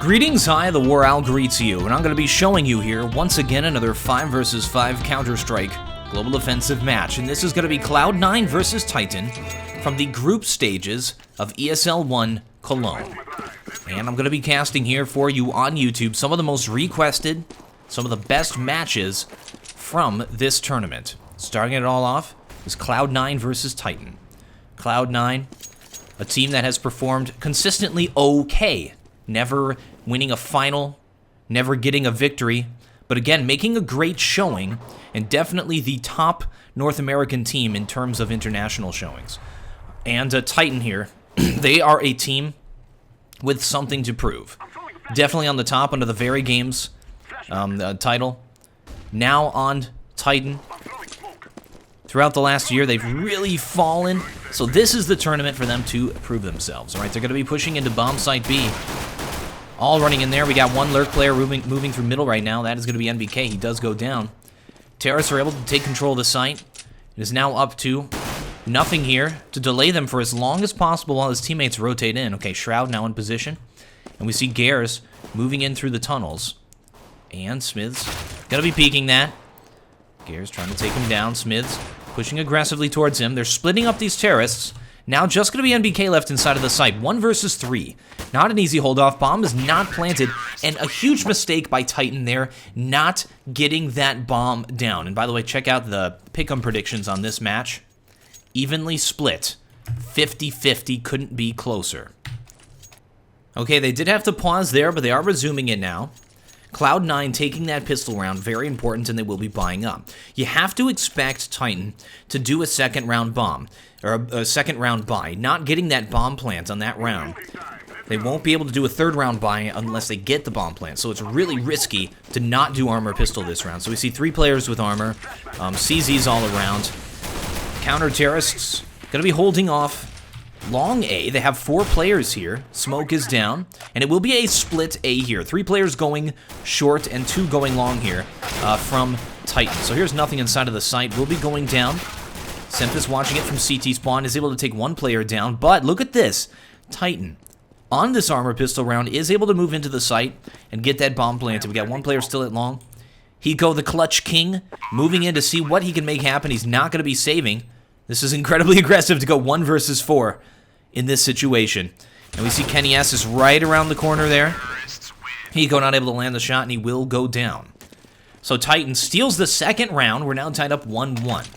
Greetings, hi, TheWarOwl greets you, and I'm going to be showing you here, once again, another 5 vs 5 CounterStrike Global Offensive match, and this is going to be Cloud9 versus Titan from the group stages of ESL One Cologne. And I'm going to be casting here for you on YouTube some of the most requested, some of the best matches from this tournament. Starting it all off is Cloud9 versus Titan. Cloud9, a team that has performed consistently okay, never winning a final, never getting a victory, but again, making a great showing, and definitely the top North American team in terms of international showings. And Titan here, they are a team with something to prove. Definitely on the top under the Very Games title. Now on Titan. Throughout the last year, they've really fallen, so this is the tournament for them to prove themselves. All right, they're going to be pushing into bomb site B. All running in there. We got one lurk player moving through middle right now. That is going to be NBK. He does go down. Terrorists are able to take control of the site. It is now up to nothing here to delay them for as long as possible while his teammates rotate in. Okay, Shroud now in position. And we see Gares moving in through the tunnels. And Smiths going to be peeking that. Gares trying to take him down. Smiths pushing aggressively towards him. They're splitting up these terrorists. Now just going to be NBK left inside of the site. 1 versus 3. Not an easy hold-off. Bomb is not planted. And a huge mistake by Titan there, not getting that bomb down. And by the way, check out the pick'em predictions on this match. Evenly split. 50-50. Couldn't be closer. Okay, they did have to pause there, but they are resuming it now. Cloud9 taking that pistol round, very important, and they will be buying up. You have to expect Titan to do a second round bomb, or a second round buy. Not getting that bomb plant on that round, they won't be able to do a third round buy unless they get the bomb plant. So it's really risky to not do armor pistol this round. So we see 3 players with armor, CZs all around. Counter-terrorists going to be holding off long A. They have 4 players here. Smoke is down. And it will be a split A here. 3 players going short and 2 going long here from Titan. So here's nothing inside of the site. We'll be going down. Sempus watching it from CT spawn is able to take 1 player down. But look at this. Titan, on this armor pistol round, is able to move into the site and get that bomb planted. We got 1 player still at long. Hiko, the clutch king, moving in to see what he can make happen. He's not going to be saving. This is incredibly aggressive to go 1 versus 4 in this situation. And we see Kenny S is right around the corner there. Hiko not able to land the shot, and he will go down. So Titan steals the second round. We're now tied up 1-1.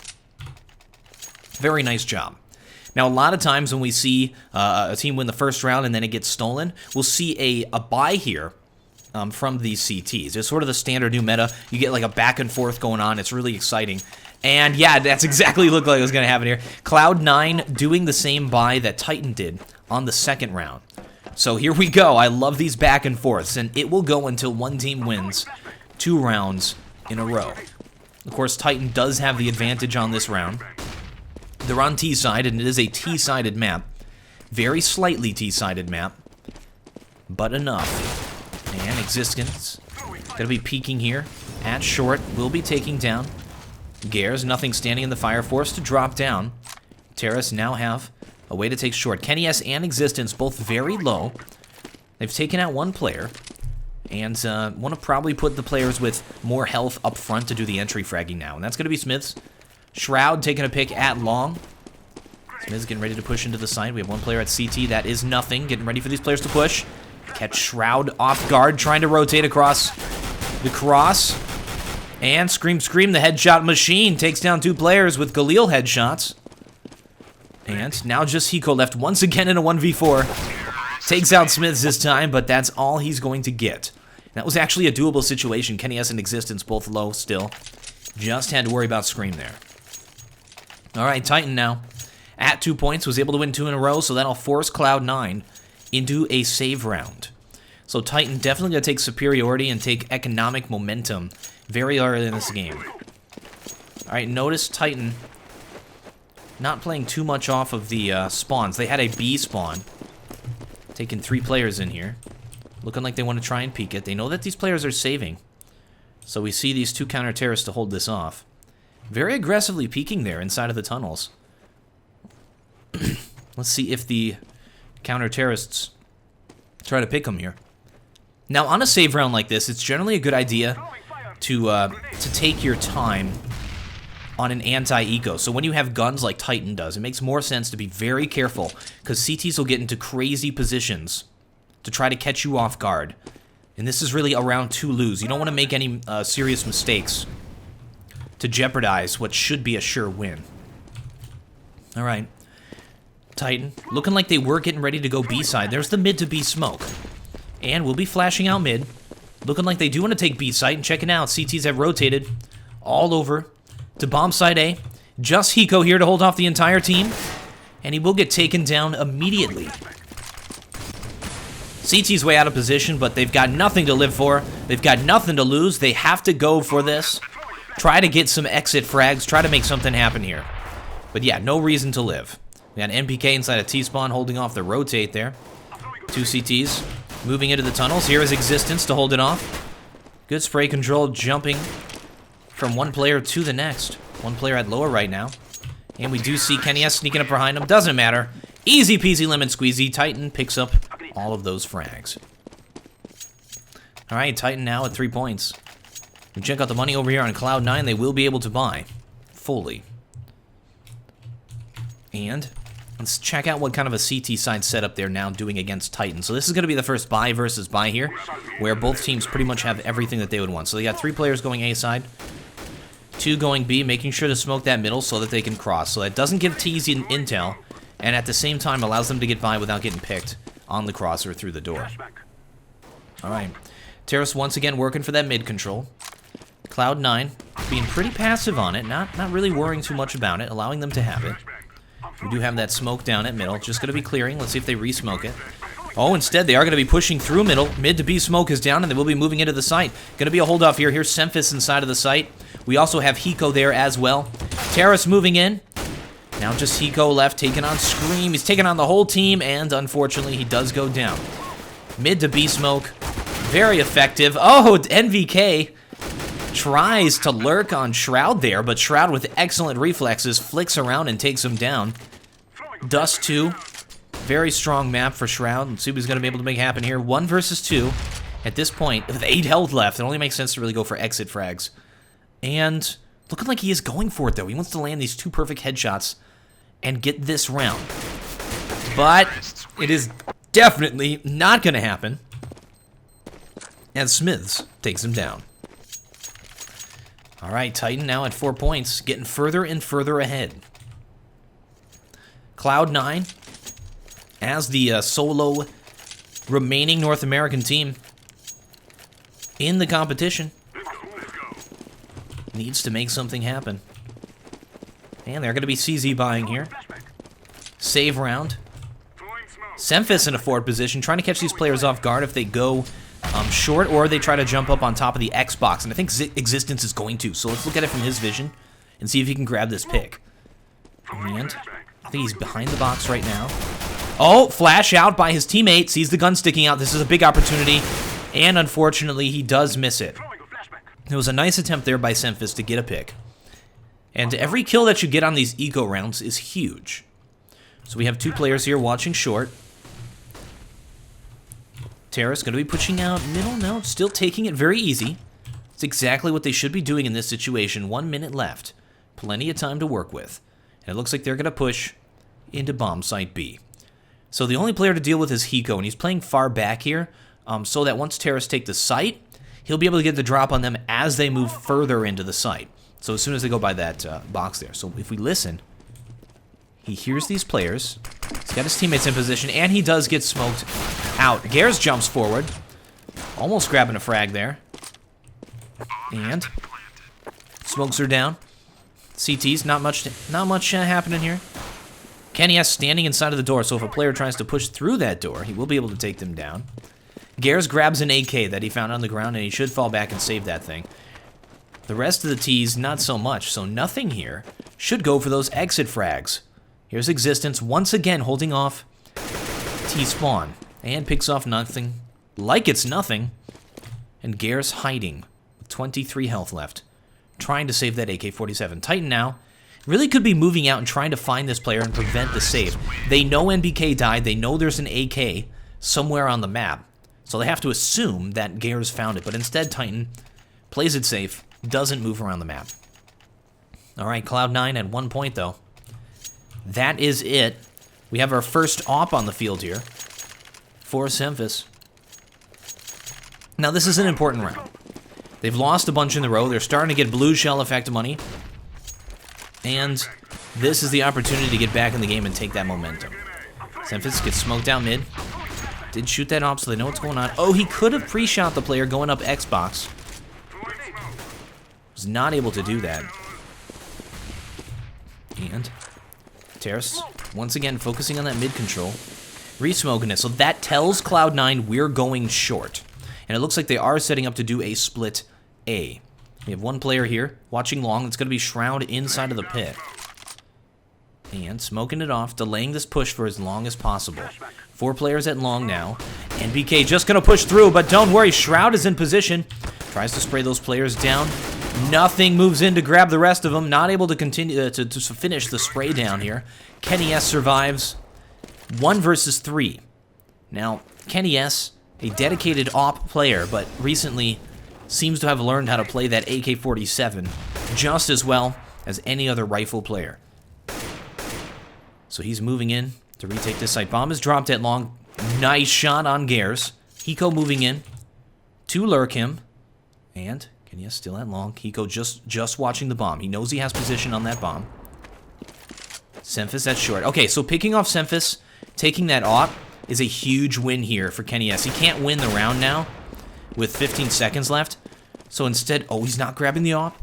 Very nice job. Now, a lot of times when we see a team win the first round and then it gets stolen, we'll see a buy here from these CTs. It's sort of the standard new meta. You get like a back and forth going on. It's really exciting. And yeah, that's exactly looked like it was going to happen here. Cloud9 doing the same buy that Titan did on the second round. So here we go. I love these back and forths, and it will go until one team wins 2 rounds in a row. Of course, Titan does have the advantage on this round. They're on T-side, and it is a T-sided map. Very slightly T-sided map, but enough. And Existence going to be peeking here at short. Will be taking down Gares, nothing standing in the fire, forced to drop down. Terrace now have a way to take short. Kenny S and Existence both very low. They've taken out 1 player, and want to probably put the players with more health up front to do the entry fragging now, and that's going to be Smiths. Shroud taking a pick at long. Smiths getting ready to push into the side. We have 1 player at CT. That is nothing. Getting ready for these players to push. Catch Shroud off guard, trying to rotate across the cross. And Scream, the headshot machine takes down 2 players with Galil headshots. And now just Hiko left once again in a 1v4. Takes out Smiths this time, but that's all he's going to get. That was actually a doable situation. Kenny S and Existence both low still. Just had to worry about Scream there. Alright, Titan now at 2 points. Was able to win 2 in a row, so that'll force Cloud9 into a save round. So Titan definitely going to take superiority and take economic momentum very early in this game. Alright, notice Titan not playing too much off of the spawns. They had a B spawn. Taking 3 players in here. Looking like they want to try and peek it. They know that these players are saving. So we see these 2 counter-terrorists to hold this off. Very aggressively peeking there inside of the tunnels. Let's see if the counter-terrorists try to pick them here. Now, on a save round like this, it's generally a good idea to take your time on an anti-eco. So when you have guns like Titan does, it makes more sense to be very careful, because CTs will get into crazy positions to try to catch you off guard. And this is really a round 2 lose. You don't want to make any serious mistakes to jeopardize what should be a sure win. All right. Titan, looking like they were getting ready to go B-side. There's the mid to B smoke. And we'll be flashing out mid. Looking like they do want to take B-site, and checking out. CTs have rotated all over to bomb side A. Just Hiko here to hold off the entire team. And he will get taken down immediately. CT's way out of position, but they've got nothing to live for. They've got nothing to lose. They have to go for this. Try to get some exit frags. Try to make something happen here. But yeah, no reason to live. We got NPK inside a T-spawn holding off the rotate there. 2 CTs moving into the tunnels. Here is Existence to hold it off. Good spray control, jumping from one player to the next. One player at lower right now. And we do see Kenny S sneaking up behind him. Doesn't matter. Easy peasy lemon squeezy. Titan picks up all of those frags. Alright, Titan now at 3 points. We check out the money over here on Cloud9. They will be able to buy fully. And let's check out what kind of a CT side setup they're now doing against Titan. So this is going to be the first buy versus buy here, where both teams pretty much have everything that they would want. So they got 3 players going A side, 2 going B, making sure to smoke that middle so that they can cross. So that doesn't give T's intel, and at the same time allows them to get by without getting picked on the cross or through the door. Alright, Terrace once again working for that mid control. Cloud9 being pretty passive on it, not really worrying too much about it, allowing them to have it. We do have that smoke down at middle, just going to be clearing. Let's see if they re-smoke it. Oh, instead they are going to be pushing through middle. Mid to B smoke is down, and they will be moving into the site. Going to be a hold off here. Here's Semphis inside of the site. We also have Hiko there as well. Terrace moving in. Now just Hiko left, taking on Scream. He's taking on the whole team, and unfortunately he does go down. Mid to B smoke. Very effective. Oh, NVK tries to lurk on Shroud there, but Shroud with excellent reflexes flicks around and takes him down. Dust 2. Very strong map for Shroud. Let's see what he's going to be able to make happen here. 1 versus 2 at this point with 8 health left. It only makes sense to really go for exit frags. And looking like he is going for it, though. He wants to land these 2 perfect headshots and get this round. But it is definitely not going to happen, as Smiths takes him down. All right, Titan now at 4 points, getting further and further ahead. Cloud9, as the solo remaining North American team in the competition, needs to make something happen. And they're going to be CZ buying here. Save round. Semphis in a forward position, trying to catch these players off guard if they go short, or they try to jump up on top of the Xbox, and I think Existence is going to, so let's look at it from his vision and see if he can grab this pick. And I think he's behind the box right now. Oh, flash out by his teammate, sees the gun sticking out. This is a big opportunity, and unfortunately he does miss it. It was a nice attempt there by Semphis to get a pick, and every kill that you get on these eco rounds is huge. So we have 2 players here watching short. Terrace going to be pushing out middle. No, still taking it very easy. It's exactly what they should be doing in this situation. 1 minute left. Plenty of time to work with. And it looks like they're going to push into bomb site B. So the only player to deal with is Hiko, and he's playing far back here, so that once Terrace take the site, he'll be able to get the drop on them as they move further into the site. So as soon as they go by that box there. So if we listen, he hears these players. He's got his teammates in position, and he does get smoked out. Gares jumps forward, almost grabbing a frag there. And smokes are down. CTs, not much happening here. Kenny S standing inside of the door, so if a player tries to push through that door, he will be able to take them down. Gares grabs an AK that he found on the ground, and he should fall back and save that thing. The rest of the T's, not so much, so nothing here. Should go for those exit frags. Here's Existence once again holding off T-spawn, and picks off nothing like it's nothing. And Gares hiding with 23 health left, trying to save that AK-47. Titan now really could be moving out and trying to find this player and prevent the save. They know NBK died. They know there's an AK somewhere on the map. So they have to assume that Gares found it, but instead Titan plays it safe, doesn't move around the map. All right, Cloud9 at 1 point, though. That is it. We have our first op on the field here for Semphis. Now, this is an important round. They've lost a bunch in the row. They're starting to get blue shell effect money. And this is the opportunity to get back in the game and take that momentum. Semphis gets smoked down mid. Did shoot that op, so they know what's going on. Oh, he could have pre-shot the player going up Xbox. Was not able to do that. And Terrace, once again, focusing on that mid control. Re-smoking it, so that tells Cloud9 we're going short. And it looks like they are setting up to do a split A. We have one player here, watching long. It's going to be Shroud inside of the pit. And smoking it off, delaying this push for as long as possible. 4 players at long now. NBK just going to push through, but don't worry, Shroud is in position. Tries to spray those players down. Nothing, moves in to grab the rest of them. Not able to continue to finish the spray down here. Kenny S survives. 1 versus 3. Now, Kenny S, a dedicated op player, but recently seems to have learned how to play that AK-47 just as well as any other rifle player. So he's moving in to retake this site. Bomb is dropped at long. Nice shot on Gares. Hiko moving in to lurk him. And Kenya still at long. Hiko just watching the bomb. He knows he has position on that bomb. Semphis at short. Okay, so picking off Semphis, taking that op, is a huge win here for Kenny S. He can't win the round now with 15 seconds left. So instead, oh, he's not grabbing the op.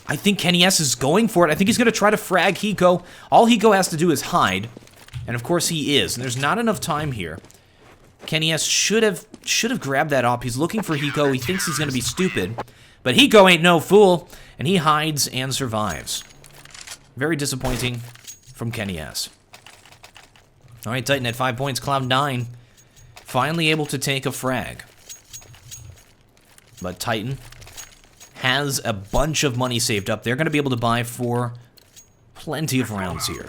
I think Kenny S is going for it. I think he's going to try to frag Hiko. All Hiko has to do is hide. And of course he is. And there's not enough time here. Kenny S should have grabbed that op. He's looking for Hiko. He thinks he's going to be stupid. But Hiko ain't no fool. And he hides and survives. Very disappointing from Kenny S. All right, Titan at 5 points. Cloud9 finally able to take a frag. But Titan has a bunch of money saved up. They're going to be able to buy for plenty of rounds here.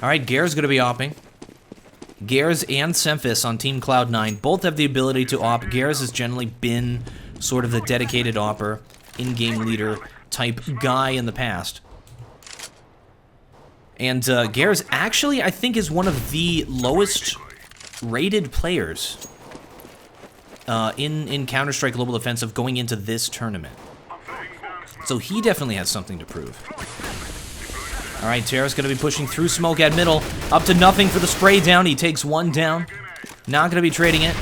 All right, Gare's going to be opping. Gares and Semphis on Team Cloud9 both have the ability to op. Gares has generally been sort of the dedicated opper, in-game leader type guy in the past. And Gares actually, I think, is one of the lowest rated players in CounterStrike Global Offensive going into this tournament. So he definitely has something to prove. All right, Terra's going to be pushing through smoke at middle. Up to nothing for the spray down. He takes 1 down. Not going to be trading it.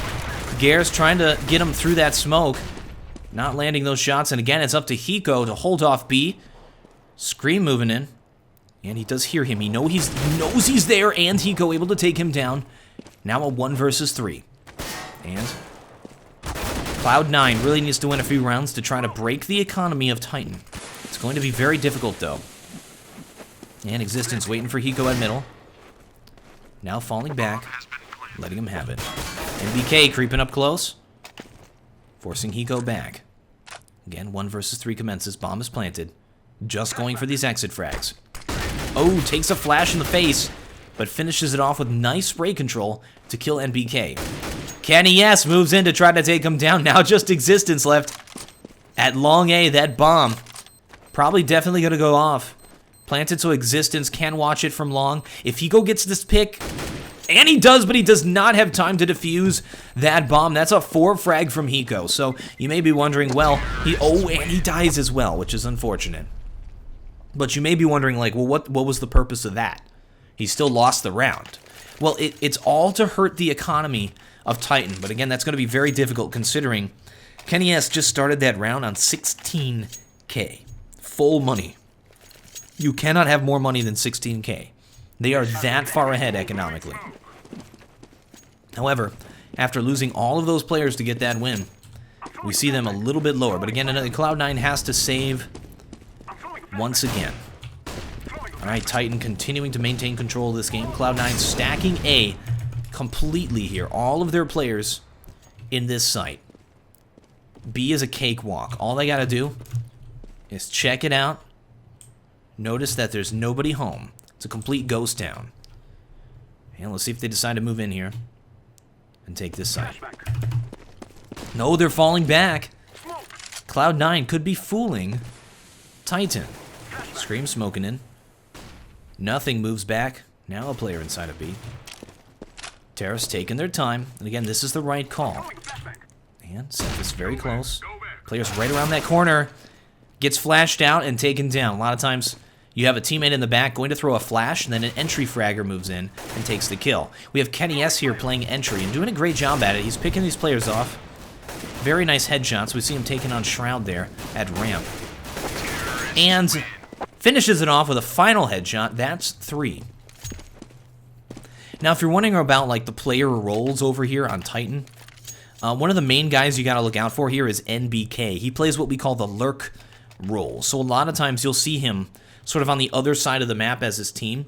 Gare's trying to get him through that smoke. Not landing those shots. And again, it's up to Hiko to hold off B. Scream moving in. And he does hear him. He knows he's there. And Hiko able to take him down. Now a 1 versus 3. And Cloud9 really needs to win a few rounds to try to break the economy of Titan. It's going to be very difficult, though. And Existence waiting for Hiko at middle. Now falling back, letting him have it. NBK creeping up close, forcing Hiko back. Again, 1 versus 3 commences. Bomb is planted. Just going for these exit frags. Oh, takes a flash in the face, but finishes it off with nice spray control to kill NBK. Kenny S moves in to try to take him down. Now just Existence left. At long A, that bomb probably definitely going to go off. Planted so Existence can watch it from long. If Hiko gets this pick, and he does, but he does not have time to defuse that bomb. That's a 4 frag from Hiko. So you may be wondering, well, and he dies as well, which is unfortunate. But you may be wondering, like, well, what was the purpose of that? He still lost the round. Well, it's all to hurt the economy of Titan. But again, that's going to be very difficult considering Kenny S just started that round on 16K. Full money. You cannot have more money than 16K. They are that far ahead economically. However, after losing all of those players to get that win, we see them a little bit lower. But again, Cloud9 has to save once again. All right, Titan continuing to maintain control of this game. Cloud9 stacking A completely here. All of their players in this site. B is a cakewalk. All they got to do is check it out. Notice that there's nobody home. It's a complete ghost town. And let's see if they decide to move in here. and take this side. No, they're falling back. Cloud9 could be fooling Titan. Scream smoking in. Nothing moves back. Now a player inside of B. Terrace taking their time. And again, this is the right call. And Cephas very close. Players right around that corner. Gets flashed out and taken down. A lot of times you have a teammate in the back going to throw a flash, and then an entry fragger moves in and takes the kill. We have Kenny S here playing entry and doing a great job at it. He's picking these players off. Very nice headshots. We see him taking on Shroud there at ramp. And finishes it off with a final headshot. That's 3. Now, if you're wondering about like the player roles over here on Titan, one of the main guys you got to look out for here is NBK. He plays what we call the lurk role. So a lot of times you'll see him sort of on the other side of the map as his team,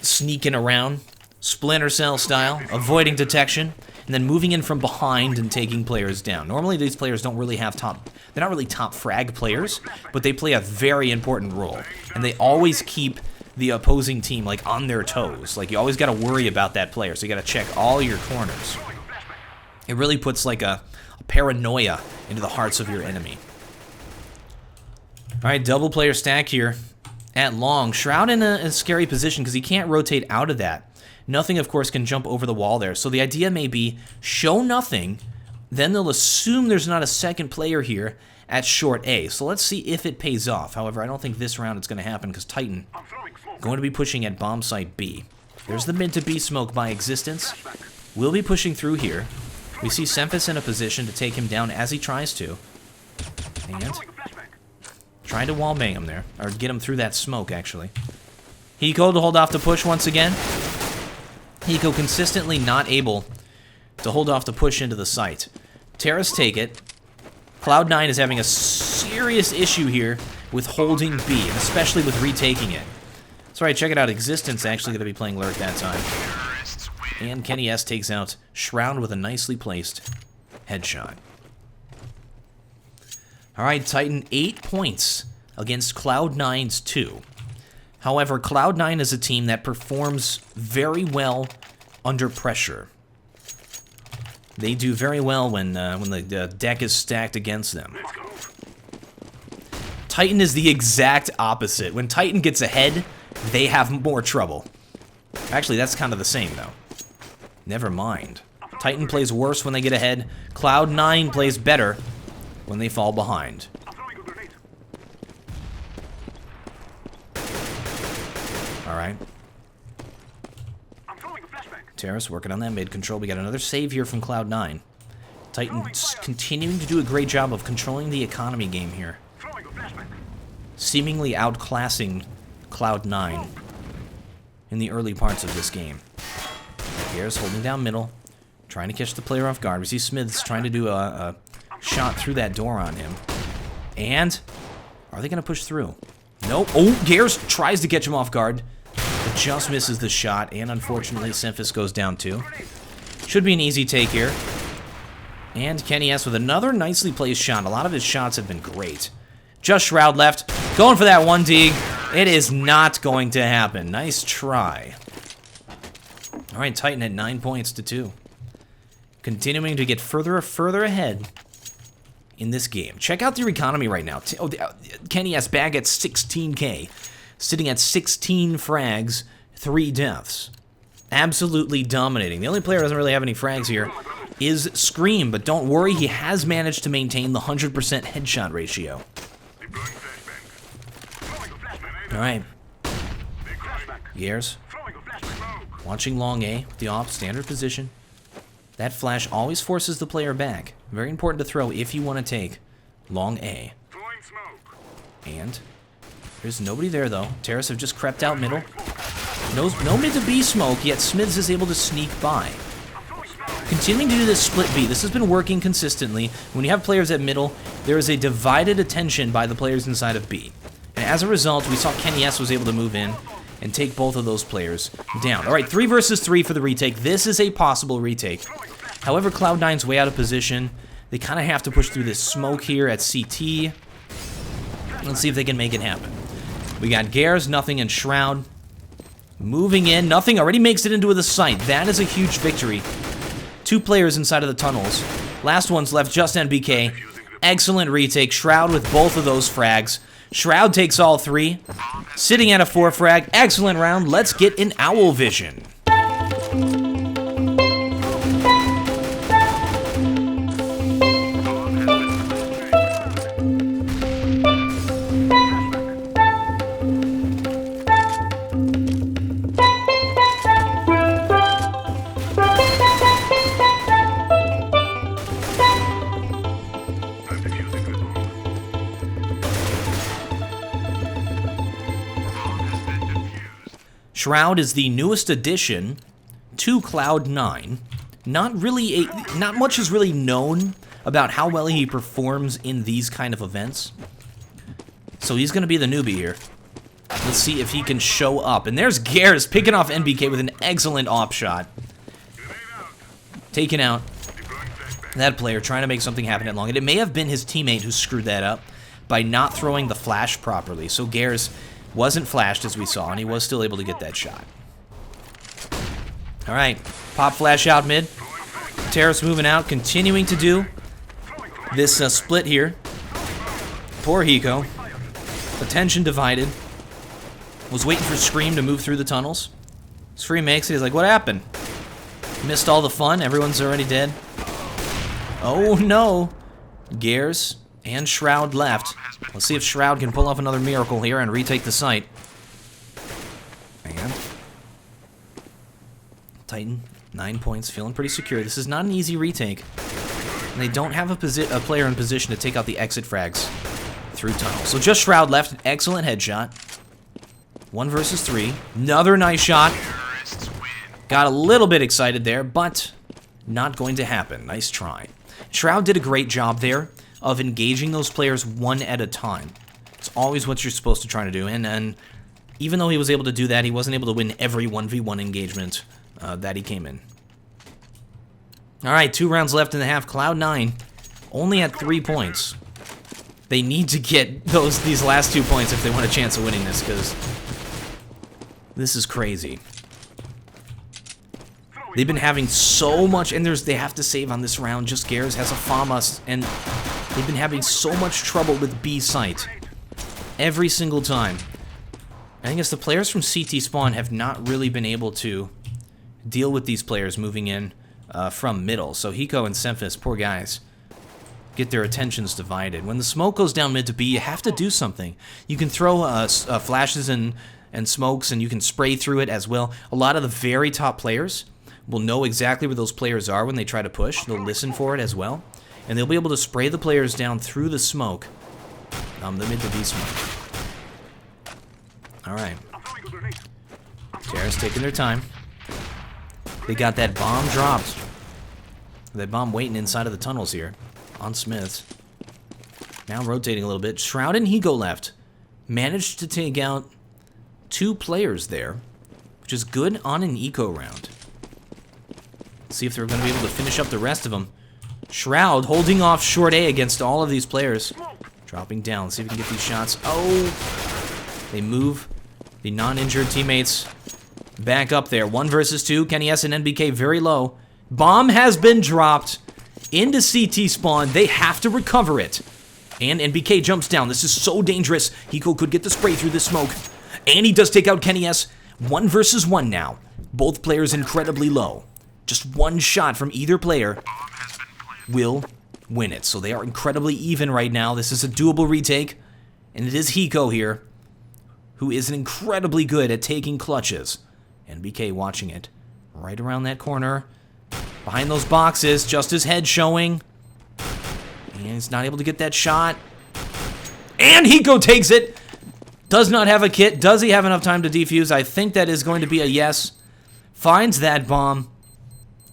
sneaking around, Splinter Cell style, avoiding detection, and then moving in from behind and taking players down. Normally these players don't really have they're not really top frag players, but they play a very important role. And they always keep the opposing team like on their toes. Like you always got to worry about that player, so you got to check all your corners. It really puts like a paranoia into the hearts of your enemy. All right, double player stack here at long. Shroud in a scary position because he can't rotate out of that. Nothing, of course, can jump over the wall there. So the idea may be show nothing, then they'll assume there's not a second player here at short A. So let's see if it pays off. However, I don't think this round it's going to happen because Titan going to be pushing at bomb site B. There's the mid to B smoke by existence. We'll be pushing through here. We see Cephas in a position to take him down as he tries to. And trying to wallbang him there, or get him through that smoke, actually. Hiko to hold off the push once again. Hiko consistently not able to hold off the push into the site. Terrace take it. Cloud9 is having a serious issue here with holding B, and especially with retaking it. That's right, check it out. Existence actually going to be playing Lurk that time. And Kenny S takes out Shroud with a nicely placed headshot. Alright, Titan 8 points against Cloud9's 2. However, Cloud9 is a team that performs very well under pressure. They do very well when the deck is stacked against them. Titan is the exact opposite. When Titan gets ahead, they have more trouble. Actually, that's kind of the same, though. Never mind. Titan plays worse when they get ahead. Cloud9 plays better when they fall behind. Alright. Terrace working on that mid control. We got another save here from Cloud9. Titan continuing to do a great job of controlling the economy game here. Seemingly outclassing Cloud9 in the early parts of this game. Here's holding down middle, trying to catch the player off guard. We see Smiths trying to do a shot through that door on him. And are they going to push through? Nope. Oh, Gears tries to catch him off guard, but just misses the shot, and unfortunately, Cephas goes down too. Should be an easy take here. And Kenny S with another nicely placed shot. A lot of his shots have been great. Just Shroud left. Going for that one dig. It is not going to happen. Nice try. All right, Titan at 9 points to 2. Continuing to get further ahead in this game. Check out their economy right now. Kenny S back at 16K. Sitting at 16 frags, 3 deaths. Absolutely dominating. The only player who doesn't really have any frags here is Scream, but don't worry, he has managed to maintain the 100% headshot ratio. Alright. Gears. Watching long A with the off, standard position. That flash always forces the player back. Very important to throw if you want to take long A. And there's nobody there, though. Terrace have just crept out middle. No mid to B smoke, yet Smiths is able to sneak by. Continuing to do this split B. This has been working consistently. When you have players at middle, there is a divided attention by the players inside of B. And as a result, we saw Kenny S was able to move in and take both of those players down. All right, 3 versus 3 for the retake. This is a possible retake. However, Cloud9's way out of position. They kind of have to push through this smoke here at CT. Let's see if they can make it happen. We got Gears, Nothing, and Shroud. Moving in. Nothing already makes it into the site. That is a huge victory 2 players inside of the tunnels. Last one's left, just NBK. Excellent retake. Shroud with both of those frags. Shroud takes all 3. Sitting at a 4 frag. Excellent round. Let's get an owl vision. Shroud is the newest addition to Cloud9. Not much is really known about how well he performs in these kind of events. So he's going to be the newbie here. Let's see if he can show up. And there's Garrus picking off NBK with an excellent op shot. Taking out that player, trying to make something happen at long. And it may have been his teammate who screwed that up by not throwing the flash properly. So Garrus wasn't flashed, as we saw, and he was still able to get that shot. All right, pop flash out mid. Terrace moving out, continuing to do this split here. Poor Hiko. Attention divided. Was waiting for Scream to move through the tunnels. Scream makes it. He's like, what happened? Missed all the fun. Everyone's already dead. Oh, no. Garrus and Shroud left. Let's see if Shroud can pull off another miracle here and retake the site. And Titan, 9 points, feeling pretty secure. This is not an easy retake. And they don't have a player in position to take out the exit frags through tunnel. So just Shroud left, an excellent headshot. 1 versus 3. Another nice shot. Got a little bit excited there, but not going to happen. Nice try. Shroud did a great job there of engaging those players one at a time. It's always what you're supposed to try to do. And even though he was able to do that, he wasn't able to win every 1v1 engagement that he came in. All right, 2 rounds left in the half. Cloud9 only at 3 points. They need to get these last 2 points if they want a chance of winning this, because this is crazy. They've been having so much, and they have to save on this round. Just Garrus has a FAMAS, and they've been having so much trouble with B site every single time. I think it's the players from CT Spawn have not really been able to deal with these players moving in from middle. So Hiko and Semphis, poor guys, get their attentions divided. When the smoke goes down mid to B, you have to do something. You can throw flashes and smokes, and you can spray through it as well. A lot of the very top players will know exactly where those players are when they try to push. They'll listen for it as well. And they'll be able to spray the players down through the smoke. The mid to B smoke. Alright. Terrace taking their time. They got that bomb dropped. That bomb waiting inside of the tunnels here. On Smiths. Now rotating a little bit. Shroud and Hiko left. Managed to take out 2 players there. Which is good on an eco round. See if they're going to be able to finish up the rest of them. Shroud holding off short A against all of these players. Dropping down. See if we can get these shots. Oh! They move the non-injured teammates back up there. 1 versus 2. Kenny S and NBK very low. Bomb has been dropped into CT spawn. They have to recover it. And NBK jumps down. This is so dangerous. Hiko could get the spray through the smoke. And he does take out Kenny S. 1 versus 1 now. Both players incredibly low. Just 1 shot from either player will win it. So they are incredibly even right now. This is a doable retake. And it is Hiko here, who is incredibly good at taking clutches. NBK watching it right around that corner. Behind those boxes, just his head showing. And he's not able to get that shot. And Hiko takes it. Does not have a kit. Does he have enough time to defuse? I think that is going to be a yes. Finds that bomb.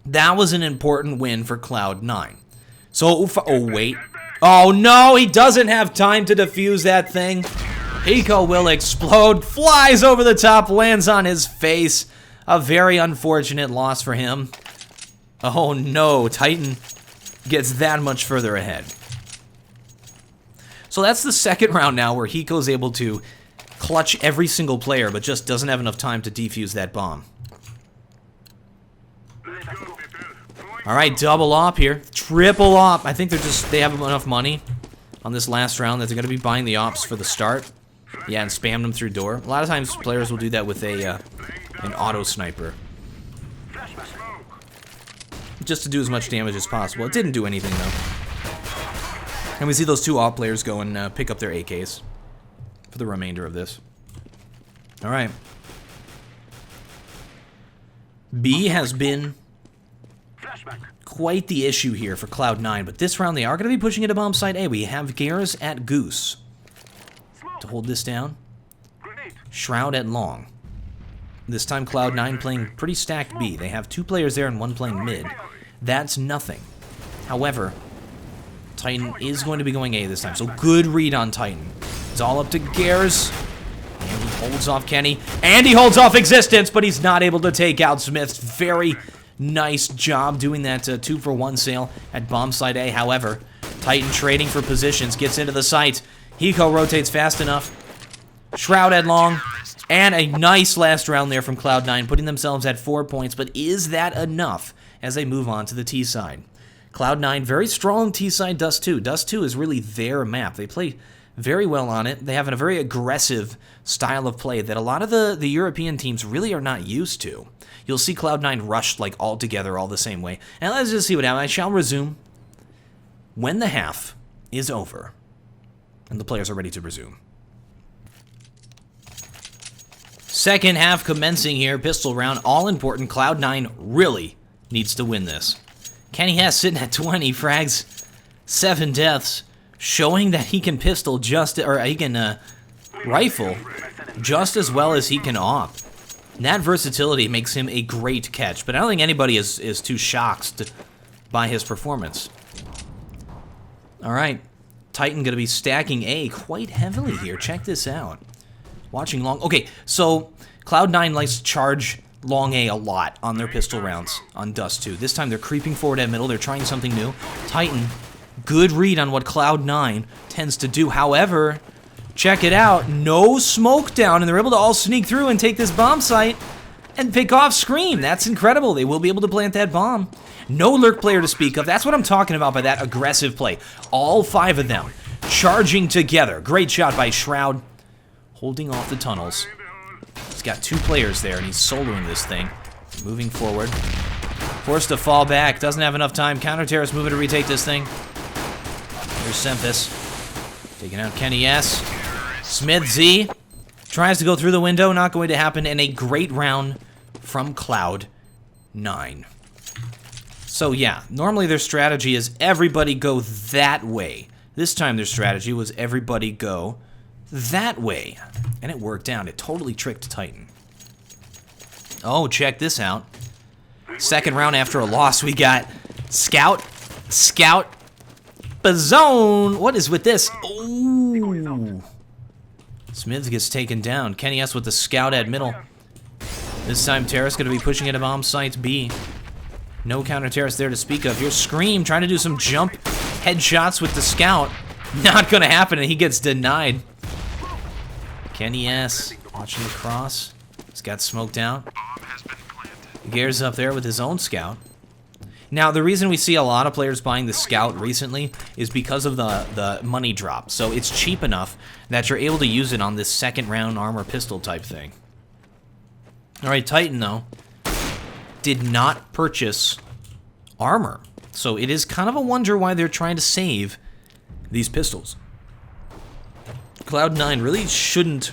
That was an important win for Cloud9. So, oh wait. Oh no, he doesn't have time to defuse that thing. Hiko will explode, flies over the top, lands on his face. A very unfortunate loss for him. Oh no, Titan gets that much further ahead. So that's the second round now where Hiko's able to clutch every single player, but just doesn't have enough time to defuse that bomb. All right, double op here. Triple op. I think they have enough money on this last round that they're going to be buying the ops for the start. Yeah, and spam them through door. A lot of times players will do that with an auto sniper. Just to do as much damage as possible. It didn't do anything, though. And we see those two op players go and pick up their AKs for the remainder of this. All right. B has been quite the issue here for Cloud9, but this round they are going to be pushing into bomb site A. We have Gears at Goose to hold this down. Shroud at Long. This time Cloud9 playing pretty stacked B. They have 2 players there and 1 playing mid. That's nothing. However, Titan is going to be going A this time, so good read on Titan. It's all up to Gears. And he holds off Kenny. And he holds off Existence, but he's not able to take out Smith. Very nice job doing that 2-for-1 sale at bomb site A. However, Titan trading for positions, gets into the site. Hiko rotates fast enough. Shroud headlong. And a nice last round there from Cloud9, putting themselves at 4 points. But is that enough as they move on to the T side? Cloud9, very strong T side Dust 2. Dust 2 is really their map. They play very well on it. They have a very aggressive style of play that a lot of the European teams really are not used to. You'll see Cloud9 rushed like all together all the same way. And let's just see what happens. I shall resume when the half is over and the players are ready to resume. Second half commencing here. Pistol round, all important. Cloud9 really needs to win this. Kenny Hess sitting at 20 frags, 7 deaths, showing that he can pistol he can rifle just as well as he can op. And that versatility makes him a great catch, but I don't think anybody is too shocked by his performance. All right, Titan going to be stacking A quite heavily here. Check this out. Watching long. Okay, so Cloud9 likes to charge long A lot on their pistol rounds on Dust 2. This time they're creeping forward at middle. They're trying something new. Titan, good read on what Cloud9 tends to do. However, check it out. No smoke down, and they're able to all sneak through and take this bomb site and pick off Scream. That's incredible. They will be able to plant that bomb. No lurk player to speak of. That's what I'm talking about by that aggressive play. All 5 of them charging together. Great shot by Shroud. Holding off the tunnels. He's got 2 players there, and he's soloing this thing. Moving forward. Forced to fall back. Doesn't have enough time. Counter-terrorist moving to retake this thing. Here's Sempus. Taking out Kenny S. Smith Z. Tries to go through the window. Not going to happen. And a great round from Cloud9. So yeah, normally their strategy is everybody go that way. This time their strategy was everybody go that way. And it worked out. It totally tricked Titan. Oh, check this out. Second round after a loss, we got Scout, Bazone. What is with this? Ooh. Smith gets taken down. Kenny S with the Scout at middle. This time Terrace going to be pushing into bomb site B. No counter Terrace there to speak of. Here's Scream trying to do some jump headshots with the Scout. Not going to happen, and he gets denied. Kenny S watching the cross. He's got smoked out. Gears up there with his own Scout. Now, the reason we see a lot of players buying the Scout recently is because of the money drop. So it's cheap enough that you're able to use it on this second round armor pistol type thing. All right, Titan, though, did not purchase armor. So it is kind of a wonder why they're trying to save these pistols. Cloud9 really shouldn't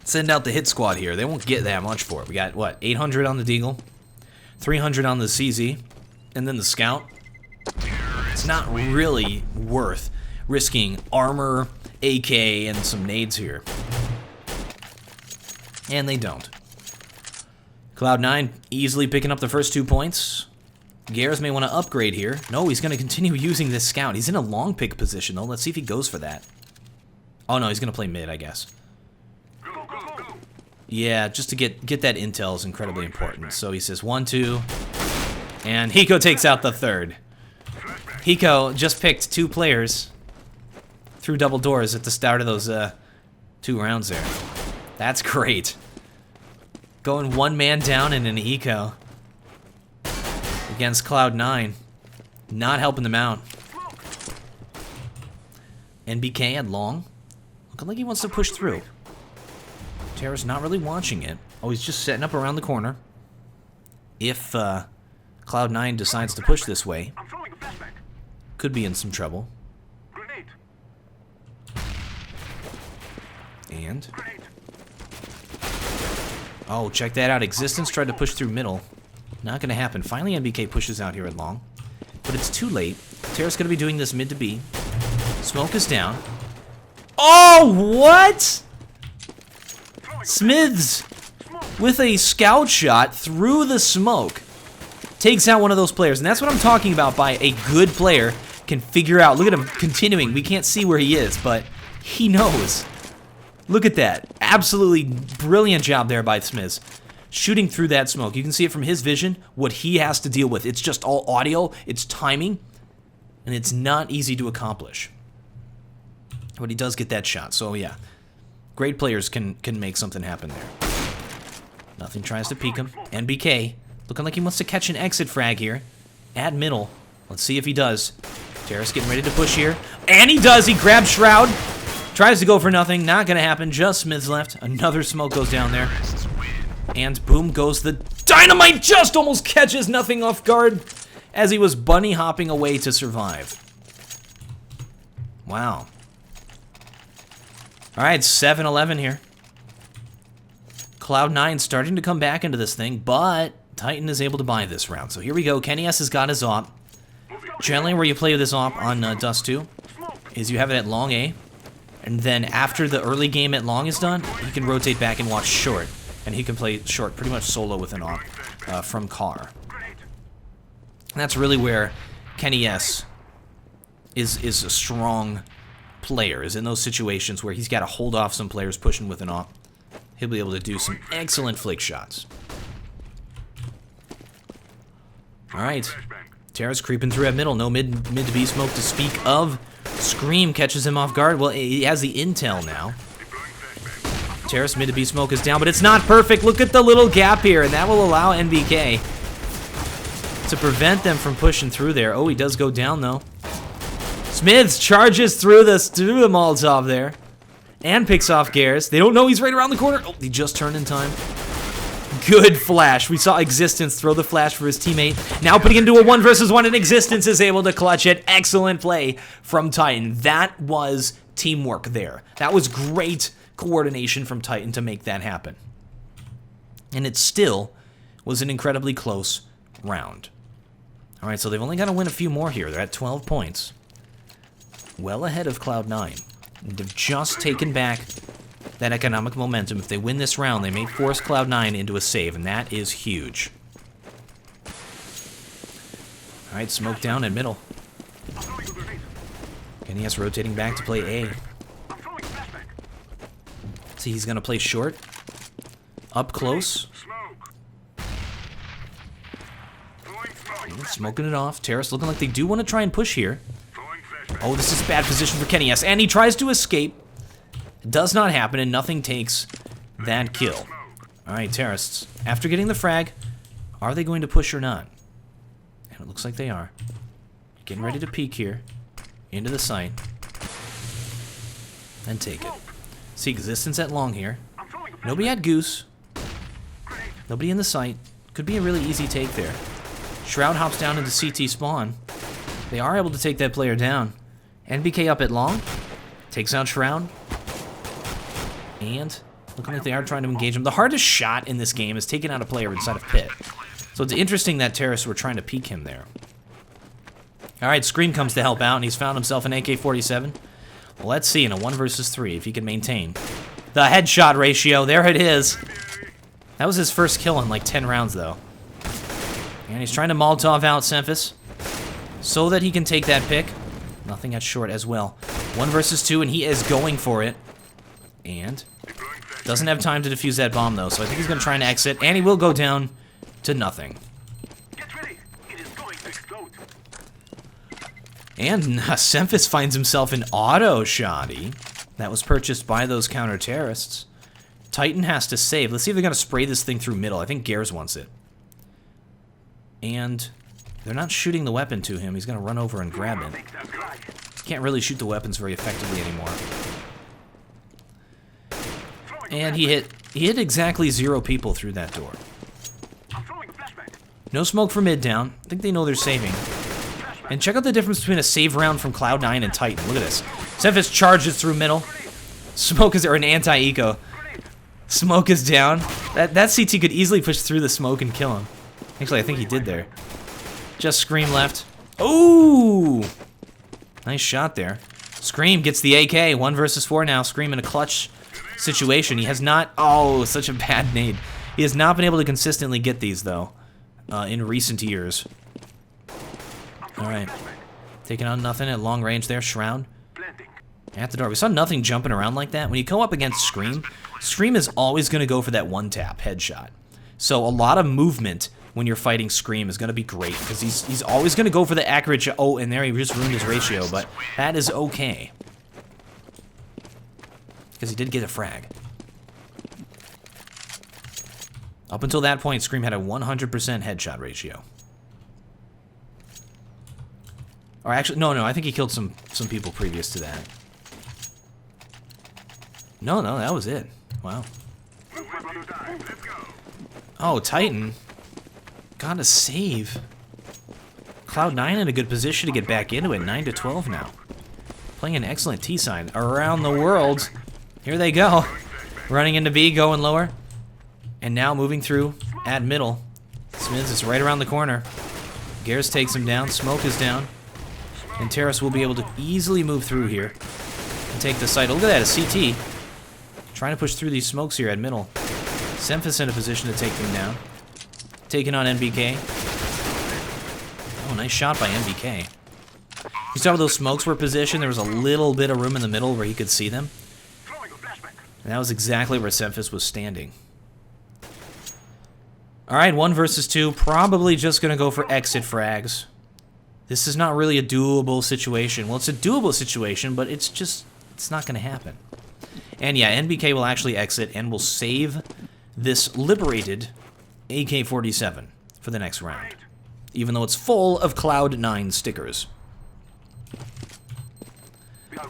send out the hit squad here. They won't get that much for it. We got, what, 800 on the Deagle, 300 on the CZ, and then the Scout. It's not really worth risking armor, AK, and some nades here. And they don't. Cloud9 easily picking up the first 2 points. Gears may want to upgrade here. No, he's going to continue using this Scout. He's in a long pick position, though. Let's see if he goes for that. Oh, no, he's going to play mid, I guess. Yeah, just to get that intel is incredibly important. So he says 1, 2, and Hiko takes out the third. Hiko just picked 2 players through double doors at the start of those 2 rounds there. That's great. Going 1 man down and an Hiko. against Cloud9. Not helping them out. NBK at long. Looking like he wants to push through. Terra's not really watching it. Oh, he's just setting up around the corner. If Cloud9 decides to push this way, could be in some trouble. And... oh, check that out. Existence tried to push through middle. Not going to happen. Finally, NBK pushes out here at long. But it's too late. Terra's going to be doing this mid to B. Smoke is down. Oh, what? Smiths with a scout shot through the smoke takes out one of those players. And that's what I'm talking about by a good player can figure out. Look at him continuing. We can't see where he is, but he knows. Look at that. Absolutely brilliant job there by Smiths. Shooting through that smoke. You can see it from his vision, what he has to deal with. It's just all audio, it's timing, and it's not easy to accomplish. But he does get that shot, so yeah. Great players can make something happen there. Nothing tries to peek him. NBK, looking like he wants to catch an exit frag here. At middle. Let's see if he does. Terrace getting ready to push here. And he does! He grabs Shroud. Tries to go for nothing. Not gonna happen. Just Smiths left. Another smoke goes down there. And boom goes the dynamite. Just almost catches nothing off guard as he was bunny hopping away to survive. Wow. Alright, 7-11 here. Cloud9 starting to come back into this thing, but Titan is able to buy this round. So here we go. Kenny S has got his op. Generally, where you play this op on Dust 2 is you have it at long A, and then after the early game at long is done, you can rotate back and watch short. And he can play short pretty much solo with an op from car. And that's really where Kenny S is a strong player, is in those situations where he's got to hold off some players pushing with an op. He'll be able to do some excellent flick shots. Alright. Terra's creeping through at middle. No mid to B smoke to speak of. Scream catches him off guard. Well, he has the intel now. Terrace mid to B smoke is down, but it's not perfect. Look at the little gap here, and that will allow NBK to prevent them from pushing through there. Oh, he does go down, though. Smiths charges through the Molotov there and picks off Garrus. They don't know he's right around the corner. Oh, he just turned in time. Good flash. We saw Existence throw the flash for his teammate. Now putting into a 1 versus 1, and Existence is able to clutch it. Excellent play from Titan. That was teamwork there. That was great coordination from Titan to make that happen. And it still was an incredibly close round. Alright, so they've only got to win a few more here. They're at 12 points. Well ahead of Cloud9. They've just taken back that economic momentum. If they win this round, they may force Cloud9 into a save, and that is huge. Alright, smoke down in middle. Kenny S rotating back to play A. See, he's going to play short. Up close. Smoking it off. Terrace looking like they do want to try and push here. Oh, this is a bad position for Kenny S. And he tries to escape. It does not happen, and nothing takes that kill. Alright, Terrorists. After getting the frag, are they going to push or not? And it looks like they are. Getting ready to peek here. Into the site. And take it. See Existence at long here. Nobody had Goose. Nobody in the site. Could be a really easy take there. Shroud hops down into CT spawn. They are able to take that player down. NBK up at long. Takes out Shroud. And looking like they are trying to engage him. The hardest shot in this game is taking out a player inside of pit. So it's interesting that Terrace were trying to peek him there. Alright, Scream comes to help out, and he's found himself an AK-47. Well, let's see in a 1 versus 3 if he can maintain the headshot ratio. There it is. That was his first kill in like 10 rounds, though. And he's trying to Molotov out Semphis so that he can take that pick. Nothing at short as well. 1 versus 2, and he is going for it. And doesn't have time to defuse that bomb, though, so I think he's going to try and exit, and he will go down to nothing. And Semphis finds himself an auto shoddy that was purchased by those counter-terrorists. Titan has to save. Let's see if they're going to spray this thing through middle. I think Gares wants it. And They're not shooting the weapon to him. He's going to run over and grab it. Can't really shoot the weapons very effectively anymore. And he hit exactly 0 people through that door. No smoke for mid down. I think they know they're saving. And check out the difference between a save round from Cloud9 and Titan. Look at this. Xemphis charges through middle. Smoke is there, an anti-eco. Smoke is down. That CT could easily push through the smoke and kill him. Actually, I think he did there. Just Scream left. Ooh! Nice shot there. Scream gets the AK. 1 versus 4 now. Scream in a clutch situation. He has not... Oh, such a bad nade. He has not been able to consistently get these, though, in recent years. Alright. Taking on nothing at long range there. Shroud. At the door. We saw nothing jumping around like that. When you go up against Scream, Scream is always going to go for that one-tap headshot. So a lot of movement when you're fighting Scream is going to be great, because he's always going to go for the accurate shot. Oh, and there he just ruined his ratio, but that is okay. Because he did get a frag. Up until that point, Scream had a 100% headshot ratio. Or actually, no, I think he killed some people previous to that. No, that was it. Wow. Oh, Titan. Got a save. Cloud9 in a good position to get back into it. 9-12 now. Playing an excellent T side. Around the world. Here they go. Running into B, going lower. And now moving through at middle. Smiths is right around the corner. Gears takes him down. Smoke is down. And Terrace will be able to easily move through here and take the site. Oh, look at that, a CT. Trying to push through these smokes here at middle. Xemphis in a position to take them down. Taking on NBK. Oh, nice shot by NBK. You saw where those smokes were positioned. There was a little bit of room in the middle where he could see them. And that was exactly where Xemphis was standing. Alright, 1 versus 2. Probably just going to go for exit frags. This is not really a doable situation. Well, it's a doable situation, but it's not going to happen. And yeah, NBK will actually exit and will save this liberated AK-47 for the next round, even though it's full of Cloud9 stickers.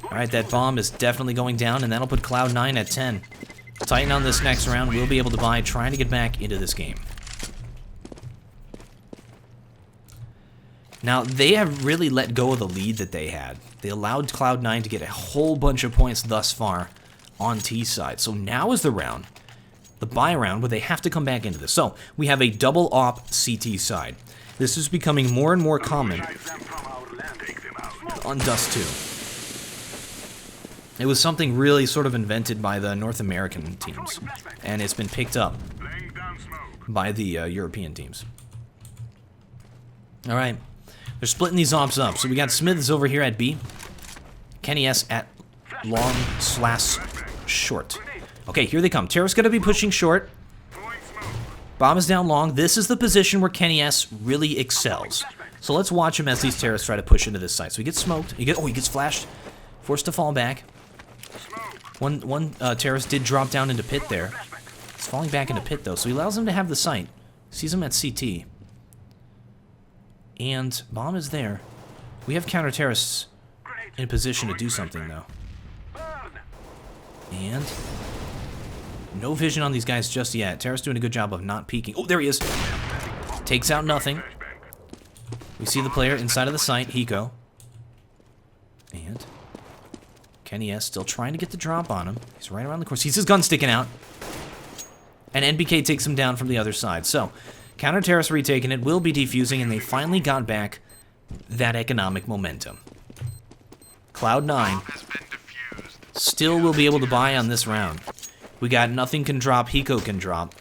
Alright, that bomb is definitely going down, and that'll put Cloud9 at 10. Titan on this next round will be able to buy, trying to get back into this game. Now, they have really let go of the lead that they had. They allowed Cloud9 to get a whole bunch of points thus far on T side. So now is the round, the buy round, where they have to come back into this. So we have a double op CT side. This is becoming more and more common on Dust 2. It was something really sort of invented by the North American teams, and it's been picked up by the European teams. All right. They're splitting these ops up. So we got Smiths over here at B. Kenny S at long/short. Okay, here they come. Terra's going to be pushing short. Bomb is down long. This is the position where Kenny S really excels. So let's watch him as these terrorists try to push into this site. So he gets smoked. He gets flashed. Forced to fall back. One terrorist did drop down into pit there. He's falling back into pit, though. So he allows him to have the site. Sees him at CT. And bomb is there. We have counter-terrorists in position to do something, though. And no vision on these guys just yet. Terrace doing a good job of not peeking. Oh, there he is. Takes out nothing. We see the player inside of the site, Hiko. And Kenny S still trying to get the drop on him. He's right around the corner. Sees his gun sticking out. And NBK takes him down from the other side. So counter-terrorists retaking it, will be defusing, and they finally got back that economic momentum. Cloud9 still will be able to buy on this round. We got nothing can drop, Hiko can drop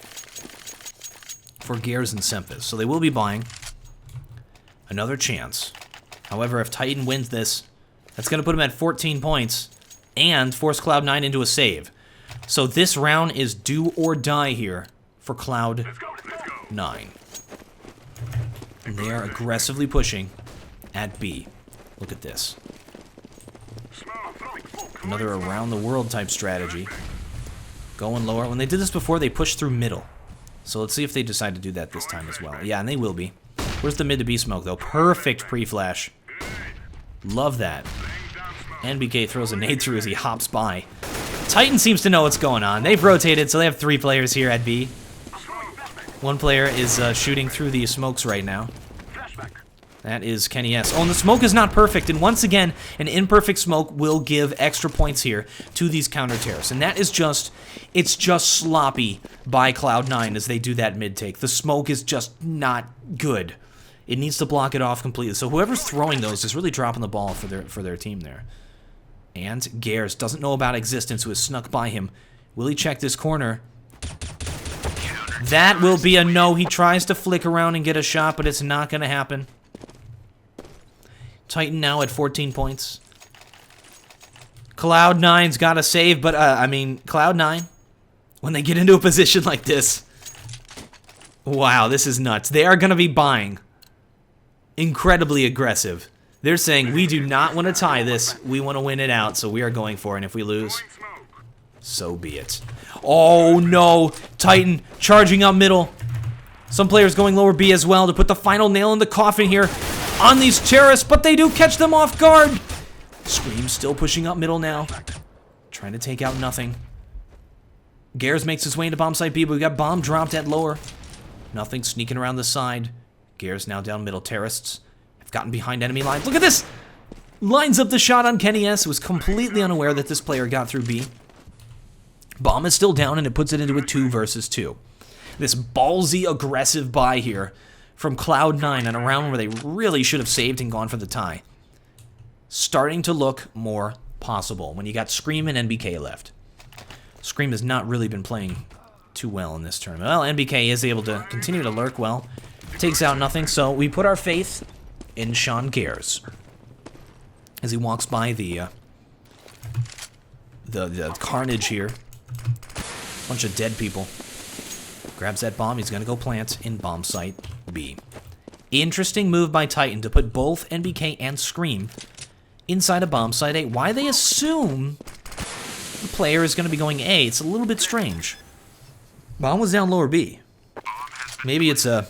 for Gears and Sempis, so they will be buying another chance. However, if Titan wins this, that's going to put him at 14 points and force Cloud9 into a save. So this round is do or die here for Cloud9. And they are aggressively pushing at B. Look at this. Another around-the-world type strategy. Going lower. When they did this before, they pushed through middle. So let's see if they decide to do that this time as well. Yeah, and they will be. Where's the mid to B smoke, though? Perfect pre-flash. Love that. NBK throws a nade through as he hops by. Titan seems to know what's going on. They've rotated, so they have 3 players here at B. One player is shooting through the smokes right now. That is Kenny S. Oh, and the smoke is not perfect, and once again, an imperfect smoke will give extra points here to these counter-terrorists. And that is just, it's just sloppy by Cloud9 as they do that mid-take. The smoke is just not good. It needs to block it off completely. So whoever's throwing those is really dropping the ball for their team there. And Gares doesn't know about Existence, who has snuck by him. Will he check this corner? That will be a no. He tries to flick around and get a shot, but it's not going to happen. Titan now at 14 points. Cloud9's got a save, but, I mean, Cloud9, when they get into a position like this, wow, this is nuts. They are going to be buying. Incredibly aggressive. They're saying, we do not want to tie this. We want to win it out, so we are going for it. And if we lose, so be it. Oh, no. Titan charging up middle. Some players going lower B as well to put the final nail in the coffin here on these terrorists, but they do catch them off guard. Scream still pushing up middle now. Trying to take out nothing. Gares makes his way into bomb site B, but we got bomb dropped at lower. Nothing sneaking around the side. Gares now down middle. Terrorists have gotten behind enemy lines. Look at this! Lines up the shot on Kenny S. Was completely unaware that this player got through B. Bomb is still down, and it puts it into a 2 versus 2. This ballsy, aggressive buy here from Cloud9 on a round where they really should have saved and gone for the tie. Starting to look more possible when you got Scream and NBK left. Scream has not really been playing too well in this tournament. Well, NBK is able to continue to lurk well. Takes out nothing, so we put our faith in Sean Gares as he walks by the carnage here. Bunch of dead people. Grabs that bomb. He's going to go plant in bomb site B. Interesting move by Titan to put both NBK and Scream inside a bomb site A. Why they assume the player is going to be going A, it's a little bit strange. Bomb was down lower B. Maybe it's a...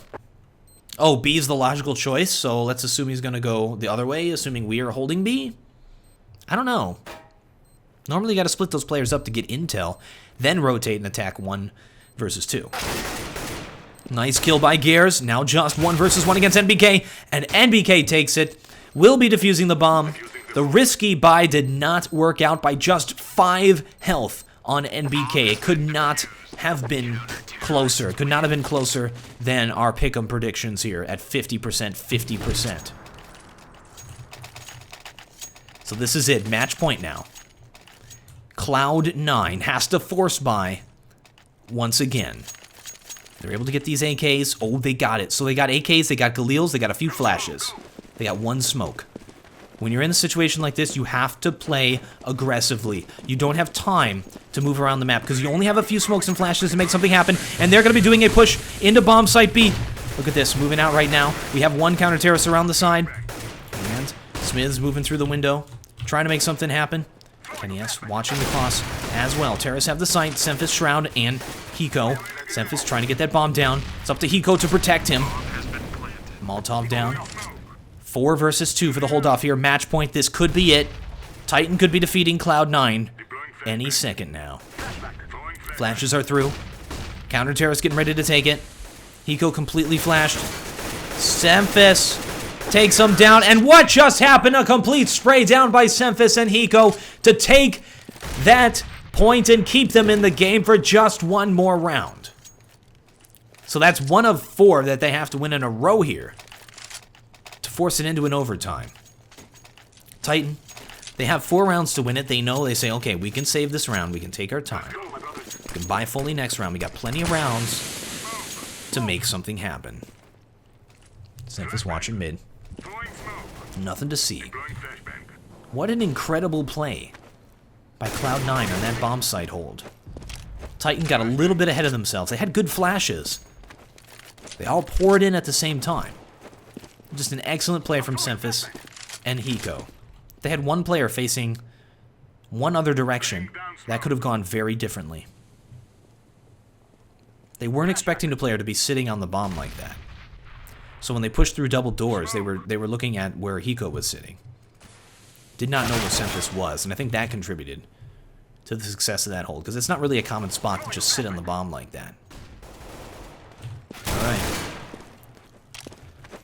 Oh, B is the logical choice, so let's assume he's going to go the other way, assuming we are holding B? I don't know. Normally you got to split those players up to get intel, then rotate and attack 1 versus 2. Nice kill by Gares. Now just 1 versus 1 against NBK, and NBK takes it. Will be defusing the bomb. The risky buy did not work out by just 5 health on NBK. It could not have been closer. It could not have been closer than our pick'em predictions here at 50%, 50%. So this is it. Match point now. Cloud9 has to force buy once again. They're able to get these AKs. Oh, they got it. So they got AKs, they got Galils, they got a few flashes. They got 1 smoke. When you're in a situation like this, you have to play aggressively. You don't have time to move around the map because you only have a few smokes and flashes to make something happen, and they're going to be doing a push into bomb site B. Look at this, moving out right now. We have 1 counter-terrorist around the side, and Smith's moving through the window, trying to make something happen. Kenny S watching the cross as well. Terrorists have the sight, Semphis, Shroud, and Hiko. Semphis trying to get that bomb down. It's up to Hiko to protect him. Molotov down. 4 versus 2 for the hold-off here. Match point. This could be it. Titan could be defeating Cloud9 any second now. Flashes are through. Counter-terrorist getting ready to take it. Hiko completely flashed. Semphis takes him down. And what just happened? A complete spray down by Semphis and Hiko to take that point and keep them in the game for just 1 more round. So that's 1 of 4 that they have to win in a row here to force it into an overtime. Titan, they have 4 rounds to win it. They know, they say, okay, we can save this round. We can take our time. We can buy fully next round. We got plenty of rounds to make something happen. Semphis watching mid. Nothing to see. What an incredible play by Cloud9 on that bomb site hold. Titan got a little bit ahead of themselves. They had good flashes. They all poured in at the same time. Just an excellent play from Semphis and Hiko. They had 1 player facing one other direction. That could have gone very differently. They weren't expecting the player to be sitting on the bomb like that. So when they pushed through double doors, they were looking at where Hiko was sitting. Did not know where Semphis was, and I think that contributed to the success of that hold, because it's not really a common spot to just sit on the bomb like that. Alright.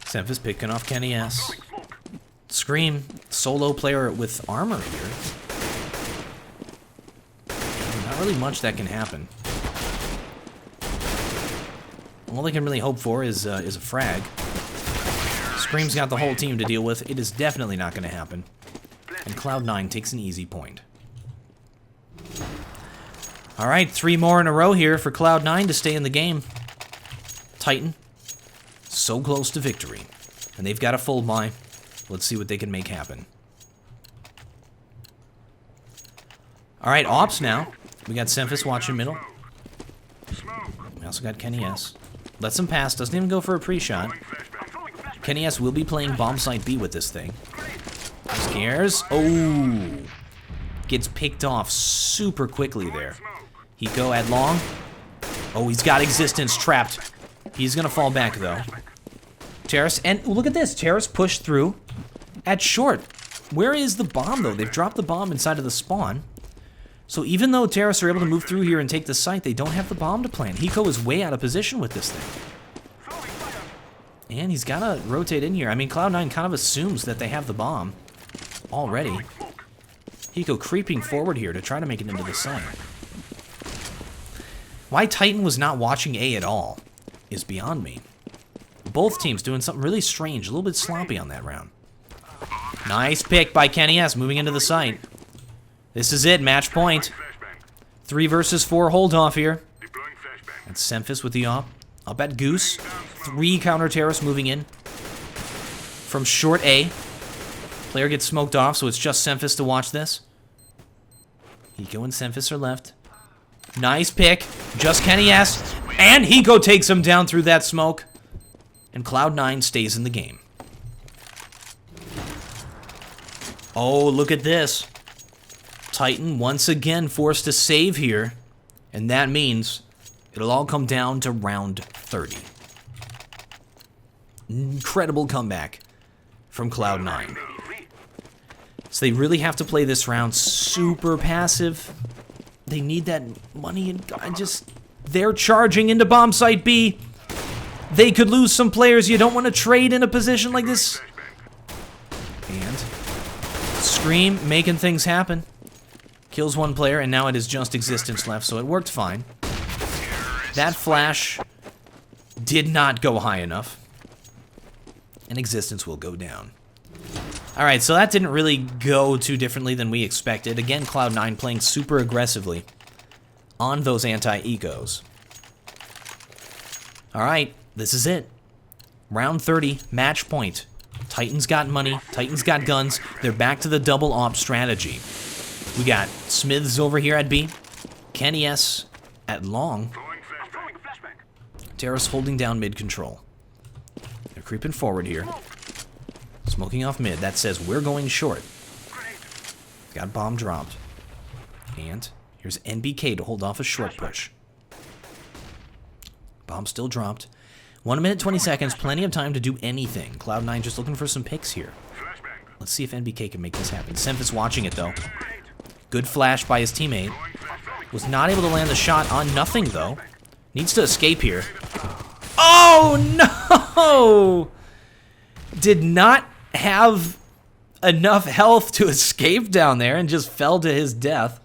Semphis picking off Kenny S. Scream, solo player with armor here. Not really much that can happen. All they can really hope for is a frag. Scream's got the whole team to deal with. It is definitely not going to happen. And Cloud9 takes an easy point. Alright, 3 more in a row here for Cloud9 to stay in the game. Titan, so close to victory. And they've got a full buy. Let's see what they can make happen. Alright, Ops now. We got Semphis watching middle. We also got Kenny S. Lets him pass, doesn't even go for a pre-shot. Kenny S will be playing bomb site B with this thing. Scares. Oh! Gets picked off super quickly there. Hiko at long. Oh, he's got existence trapped. He's gonna fall back though. Terrace, and look at this. Terrace pushed through at short. Where is the bomb though? They've dropped the bomb inside of the spawn. So even though Terrace are able to move through here and take the site, they don't have the bomb to plant. Hiko is way out of position with this thing. And he's gotta rotate in here. I mean, Cloud9 kind of assumes that they have the bomb already. Hiko creeping forward here to try to make it into the site. Why Titan was not watching A at all is beyond me. Both teams doing something really strange, a little bit sloppy on that round. Nice pick by Kenny S, moving into the site. This is it, match point. 3 versus 4 hold off here. That's Semphis with the op. Up at Goose. 3 counter terrorists moving in. From short A. Player gets smoked off, so it's just Semphis to watch this. Hiko and Semphis are left. Nice pick. Just Kenny S. And Hiko takes him down through that smoke. And Cloud9 stays in the game. Oh, look at this. Titan once again forced to save here. And that means it'll all come down to round 30. Incredible comeback from Cloud9. So they really have to play this round super passive. They need that money, and they're charging into bomb site B. They could lose some players. You don't want to trade in a position like this. And Scream making things happen. Kills 1 player, and now it is just existence left, so it worked fine. That flash did not go high enough. And existence will go down. Alright, so that didn't really go too differently than we expected. Again, Cloud9 playing super aggressively on those anti-ecos. Alright, this is it. Round 30, match point. Titans got money, Titans got guns. They're back to the double op strategy. We got Smiths over here at B. Kenny S at long. Terrace holding down mid control. They're creeping forward here. Smoking off mid. That says we're going short. Got bomb dropped. And here's NBK to hold off a short push. Bomb still dropped. 1 minute, 20 seconds. Plenty of time to do anything. Cloud9 just looking for some picks here. Let's see if NBK can make this happen. Semphis watching it, though. Good flash by his teammate. Was not able to land the shot on nothing, though. Needs to escape here. Oh, no! Did not have enough health to escape down there and just fell to his death.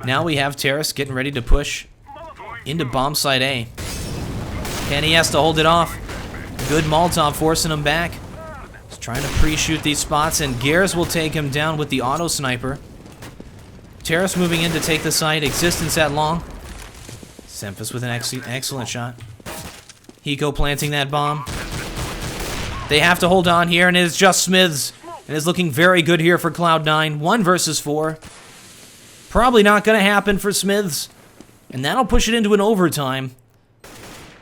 Now we have Terrace getting ready to push into bomb site A. Kenny has to hold it off. Good Molotov forcing him back. He's trying to pre-shoot these spots, and Gears will take him down with the auto sniper. Terrace moving in to take the site. Existence at long. Semphis with an excellent shot. Hiko planting that bomb. They have to hold on here, and it is just Smiths. And it's looking very good here for Cloud9. 1 versus 4. Probably not going to happen for Smiths. And that'll push it into an overtime.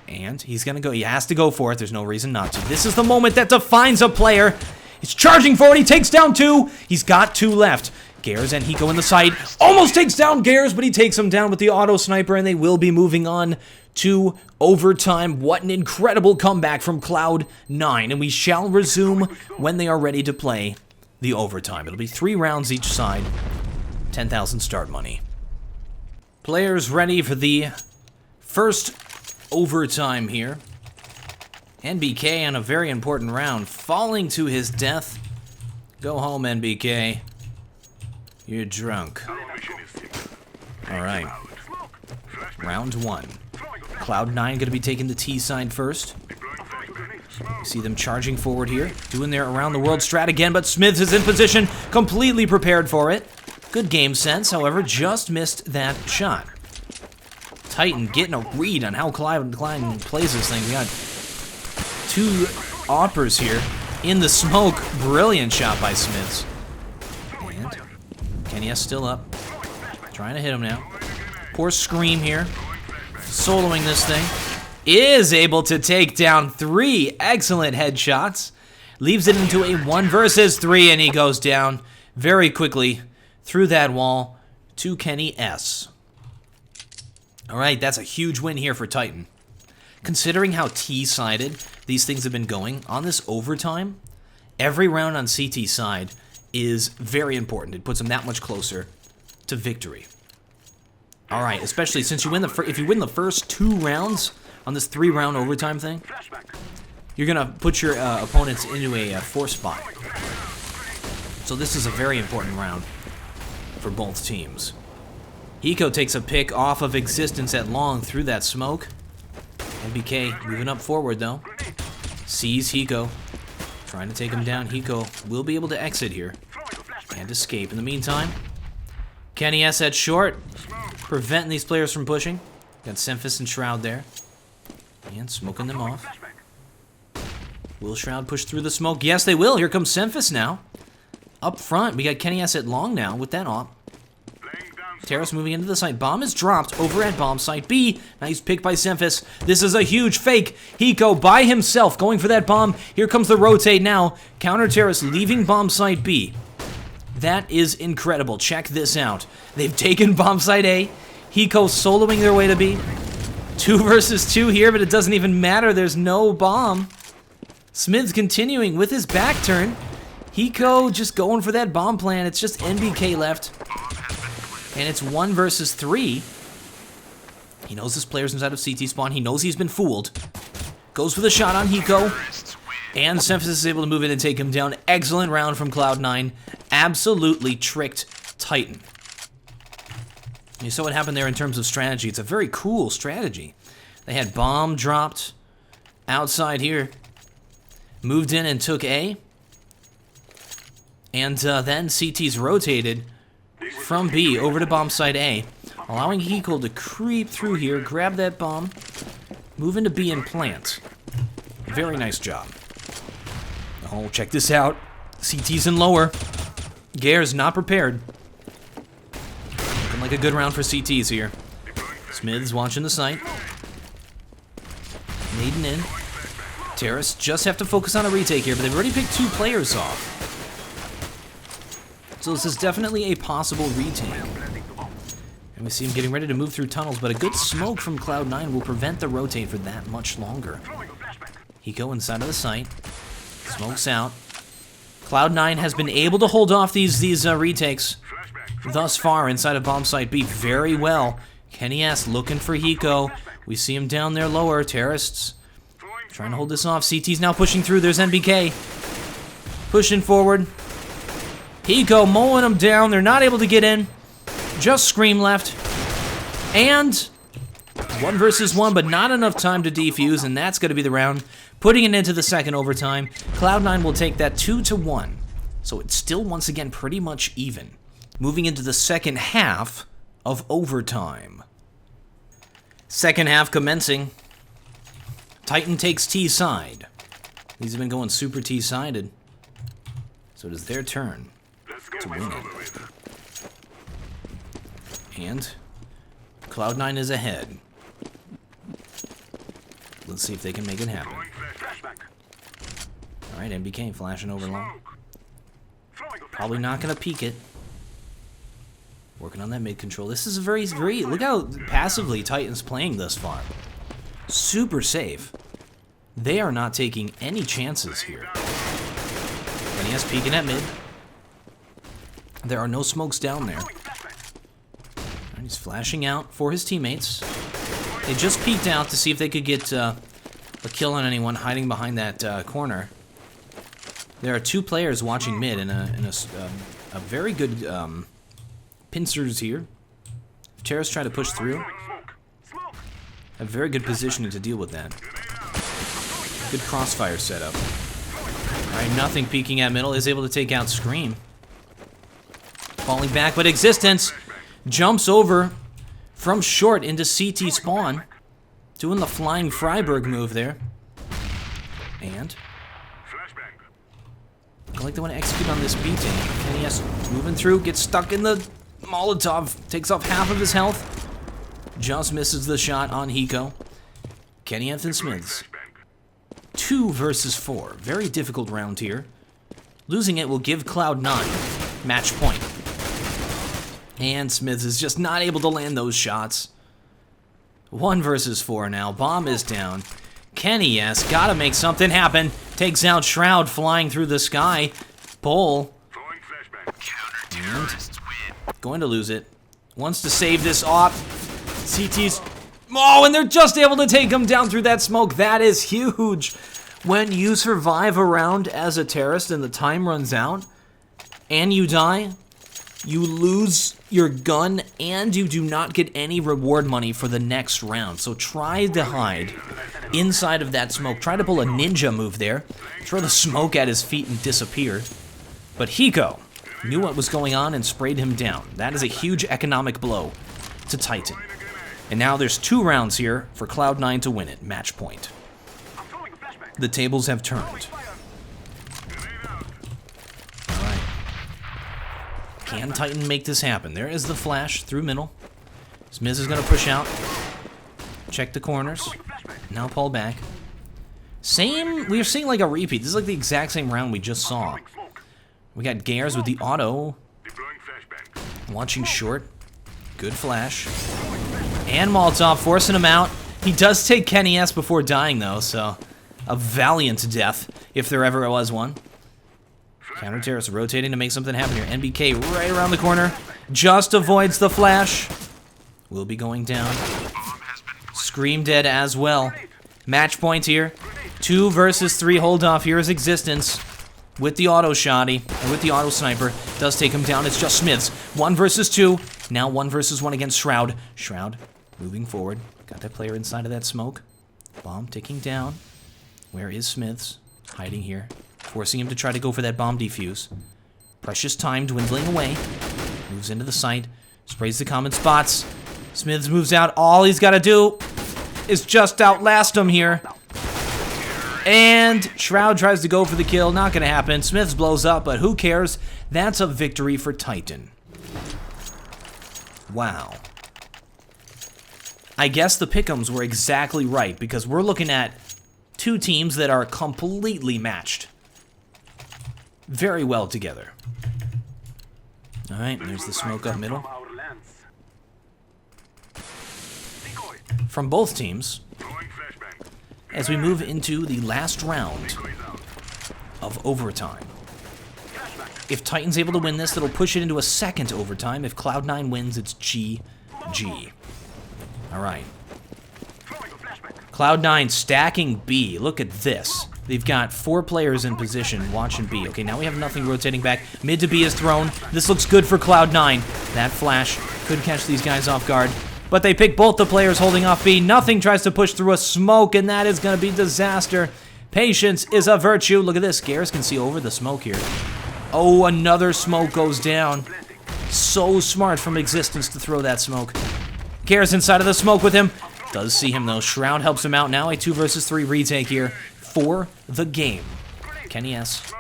And he's going to go. He has to go for it. There's no reason not to. This is the moment that defines a player. He's charging forward. He takes down 2. He's got 2 left. Gares and Hiko in the side. Almost takes down Gares, but he takes him down with the auto sniper, and they will be moving on to overtime. What an incredible comeback from Cloud9, and we shall resume when they are ready to play the overtime. It'll be 3 rounds each side, 10,000 start money. Players ready for the first overtime here. NBK on a very important round, falling to his death. Go home, NBK. You're drunk. Alright. Round 1. Cloud9 going to be taking the T side first. You see them charging forward here, doing their around the world strat again, but Smiths is in position, completely prepared for it. Good game sense, however, just missed that shot. Titan getting a read on how Cloud9 plays this thing. We got 2 oppers here in the smoke. Brilliant shot by Smiths. And Kenny S still up. Trying to hit him now. Poor Scream here. Soloing this thing. Is able to take down 3 excellent headshots. Leaves it into a 1 versus 3, and he goes down very quickly through that wall to Kenny S. Alright, that's a huge win here for Titan. Considering how T-sided these things have been going, on this overtime, every round on CT side is very important. It puts them that much closer to victory. Alright, especially since you win if you win the first 2 rounds on this 3-round overtime thing, you're going to put your opponents into a 4 spot. So this is a very important round for both teams. Hiko takes a pick off of existence at long through that smoke. NBK moving up forward though. Sees Hiko. Trying to take him down. Hiko will be able to exit here and escape. In the meantime, Kenny S at short, preventing these players from pushing. Got Semphis and Shroud there. And smoking them off. Will Shroud push through the smoke? Yes, they will. Here comes Semphis now. Up front, we got Kenny S at long now with that op. Terrace moving into the site. Bomb is dropped over at bomb site B. Nice pick by Semphis. This is a huge fake. Hiko by himself going for that bomb. Here comes the rotate now. Counter Terrace leaving bomb site B. That is incredible. Check this out. They've taken bomb site A. Hiko soloing their way to B. 2 versus 2 here, but it doesn't even matter. There's no bomb. Smith's continuing with his back turn. Hiko just going for that bomb plan. It's just NBK left. And it's 1 versus 3. He knows this player's inside of CT spawn. He knows he's been fooled. Goes for the shot on Hiko. And Semphis is able to move in and take him down. Excellent round from Cloud9. Absolutely tricked Titan. You saw what happened there in terms of strategy. It's a very cool strategy. They had bomb dropped outside here. Moved in and took A. And then CT's rotated from B over to bomb site A, allowing Hiko to creep through here, grab that bomb, move into B and plant. Very nice job. Oh, check this out. CT's in lower. Gare's not prepared. Looking like a good round for CT's here. Smiths watching the site. Maiden in. Terrace just have to focus on a retake here, but they've already picked 2 players off. So this is definitely a possible retake. And we see him getting ready to move through tunnels, but a good smoke from Cloud9 will prevent the rotate for that much longer. Hiko inside of the site. Smokes out. Cloud9 has been able to hold off these retakes thus far inside of bomb site B very well. Kenny S looking for Hiko. We see him down there lower. Terrorists trying to hold this off. CT's now pushing through. There's NBK. Pushing forward. Hiko mowing them down. They're not able to get in. Just Scream left. And 1 versus 1, but not enough time to defuse, and that's going to be the round. Putting it into the second overtime. Cloud9 will take that 2-1. So it's still, once again, pretty much even. Moving into the second half of overtime. Second half commencing. Titan takes T side. These have been going super T-sided. So it is their turn to win it. And Cloud9 is ahead. Let's see if they can make it happen. Alright, NBK flashing over long. Probably not going to peek it. Working on that mid control. This is a very, look how passively Titan's playing thus far. Super safe. They are not taking any chances here. And he has peeking at mid. There are no smokes down there. And he's flashing out for his teammates. They just peeked out to see if they could get a kill on anyone hiding behind that corner. There are 2 players watching mid and a very good pincers here. If Terrace try to push through, a very good positioning to deal with that. Good crossfire setup. Alright, nothing peeking at middle. Is able to take out Scream. Falling back, but Existence jumps over from short into CT spawn. Doing the flying Freiburg move there. And I like they want to execute on this beating. And yes, moving through, gets stuck in the Molotov, takes off half of his health. Just misses the shot on Hiko. Kenny Anthony Smiths. 2 versus 4. Very difficult round here. Losing it will give Cloud9 match point. And Smiths is just not able to land those shots. 1 versus 4 now. Bomb is down. Kenny, yes, gotta make something happen. Takes out Shroud flying through the sky. Bull. And going to lose it. Wants to save this off. CT's... Oh, and they're just able to take him down through that smoke. That is huge. When you survive a round as a terrorist and the time runs out, and you die, you lose your gun, and you do not get any reward money for the next round. So try to hide inside of that smoke. Try to pull a ninja move there. Throw the smoke at his feet and disappear. But Hiko knew what was going on and sprayed him down. That is a huge economic blow to Titan. And now there's 2 rounds here for Cloud9 to win it. Match point. The tables have turned. Alright. Can Titan make this happen? There is the flash through middle. Smith is going to push out. Check the corners. Now pull back. Same, we're seeing like a repeat. This is like the exact same round we just saw. We got Gairs with the auto. Launching short. Good flash. And Molotov forcing him out. He does take Kenny S before dying though, so a valiant death, if there ever was one. Counter terrorist rotating to make something happen here. NBK right around the corner. Just avoids the flash. Will be going down. Scream dead as well. Match point here. 2 versus 3 hold off. Here is Existence. With the auto shotty, or with the auto sniper, does take him down. It's just Smiths. 1 versus 2. Now 1 versus 1 against Shroud. Shroud moving forward. Got that player inside of that smoke. Bomb ticking down. Where is Smiths? Hiding here. Forcing him to try to go for that bomb defuse. Precious time dwindling away. Moves into the site. Sprays the common spots. Smiths moves out. All he's got to do is just outlast him here. And Shroud tries to go for the kill. Not going to happen. Smiths blows up, but who cares? That's a victory for Titan. Wow. I guess the pick'ems were exactly right, because we're looking at 2 teams that are completely matched. Very well together. Alright, there's the smoke up middle. From both teams, as we move into the last round of overtime. If Titan's able to win this, that'll push it into a second overtime. If Cloud9 wins, it's GG. Alright. Cloud9 stacking B. Look at this. They've got 4 players in position watching B. Okay, now we have nothing rotating back. Mid to B is thrown. This looks good for Cloud9. That flash could catch these guys off guard. But they pick both the players holding off B. Nothing tries to push through a smoke, and that is going to be disaster. Patience is a virtue. Look at this. Garrus can see over the smoke here. Oh, another smoke goes down. So smart from Existence to throw that smoke. Garrus inside of the smoke with him. Does see him, though. Shroud helps him out. Now a 2 versus 3 retake here for the game. Kenny S.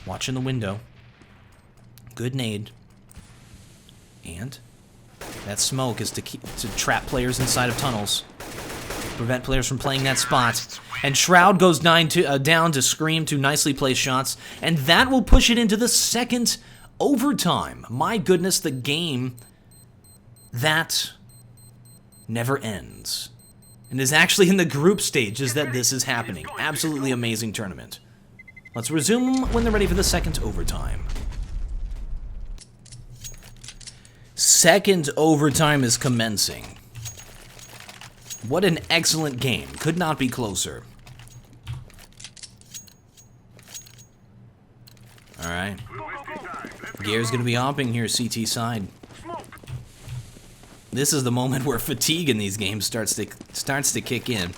Watching the window. Good nade. And that smoke is to trap players inside of tunnels. Prevent players from playing that spot. And Shroud goes down to Scream, 2 nicely placed shots. And that will push it into the second Overtime. My goodness, the game that never ends. And it's actually in the group stages that this is happening. Absolutely amazing tournament. Let's resume when they're ready for the second overtime. Second overtime is commencing. What an excellent game. Could not be closer. Alright. Gear's gonna be hopping here, CT side. This is the moment where fatigue in these games starts to kick in.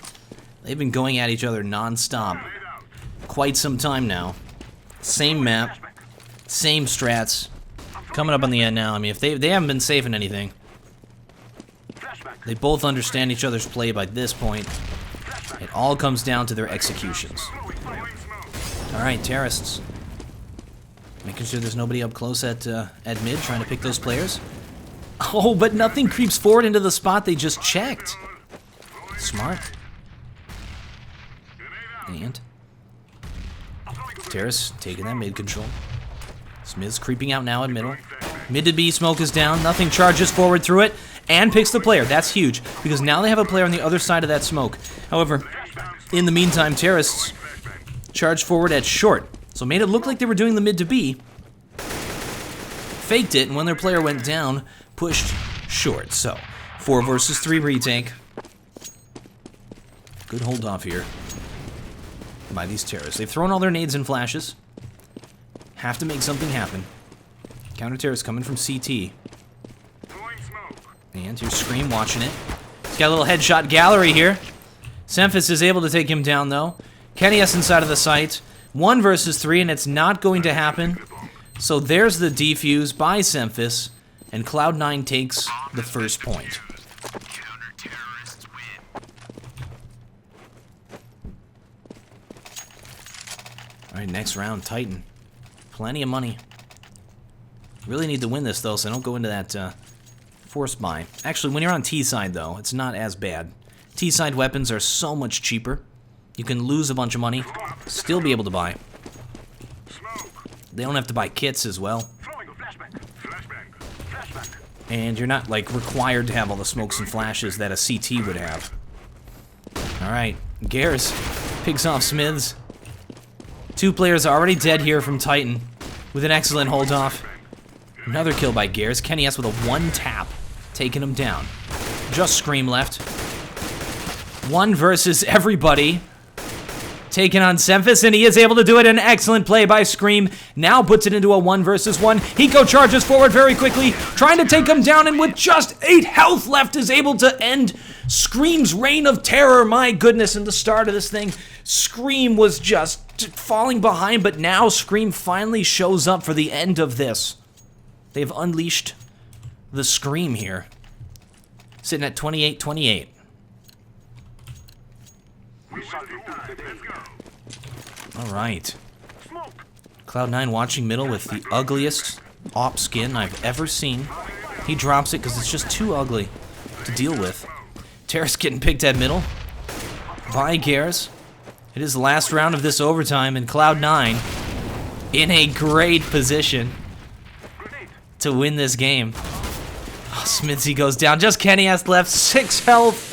They've been going at each other non-stop. Quite some time now. Same map. Same strats. Coming up on the end now. I mean, if they haven't been saving anything. They both understand each other's play by this point. It all comes down to their executions. Alright, terrorists. Making sure there's nobody up close at mid, trying to pick those players. Oh, but nothing creeps forward into the spot they just checked. Smart. And Terrace taking that mid control. Smith's creeping out now at middle. Mid to B, smoke is down. Nothing charges forward through it and picks the player. That's huge because now they have a player on the other side of that smoke. However, in the meantime, Terrorists charged forward at short. So made it look like they were doing the mid to B. Faked it, and when their player went down, pushed short. So, 4 versus 3 retake. Good hold off here by these terrorists. They've thrown all their nades and flashes. Have to make something happen. Counter terrorist coming from CT. And here's Scream watching it. He's got a little headshot gallery here. Semphis is able to take him down though. Kenny S inside of the site. 1 versus 3, and it's not going to happen. So there's the defuse by Semphis, and Cloud9 takes the first point. Alright, next round, Titan. Plenty of money. Really need to win this though, so don't go into that forced buy. Actually, when you're on T side though, it's not as bad. T side weapons are so much cheaper. You can lose a bunch of money, still be able to buy. They don't have to buy kits as well. And you're not, like, required to have all the smokes and flashes that a CT would have. Alright, Gares picks off Smiths. 2 players are already dead here from Titan with an excellent hold off. Another kill by Gares. Kenny S with a 1 tap, taking him down. Just Scream left. 1 versus everybody. Taking on Semphis, and he is able to do it. An excellent play by Scream. Now puts it into a 1 versus 1. Hiko charges forward very quickly, trying to take him down, and with just 8 health left is able to end Scream's reign of terror. My goodness, in the start of this thing, Scream was just falling behind, but now Scream finally shows up for the end of this. They've unleashed the Scream here. Sitting at 28-28. Alright. Cloud9 watching middle with the ugliest op skin I've ever seen. He drops it because it's just too ugly to deal with. Terrace getting picked at middle by Gares. It is the last round of this overtime, and Cloud9 in a great position to win this game. Oh, Smithy goes down. Just Kenny has left. 6 health.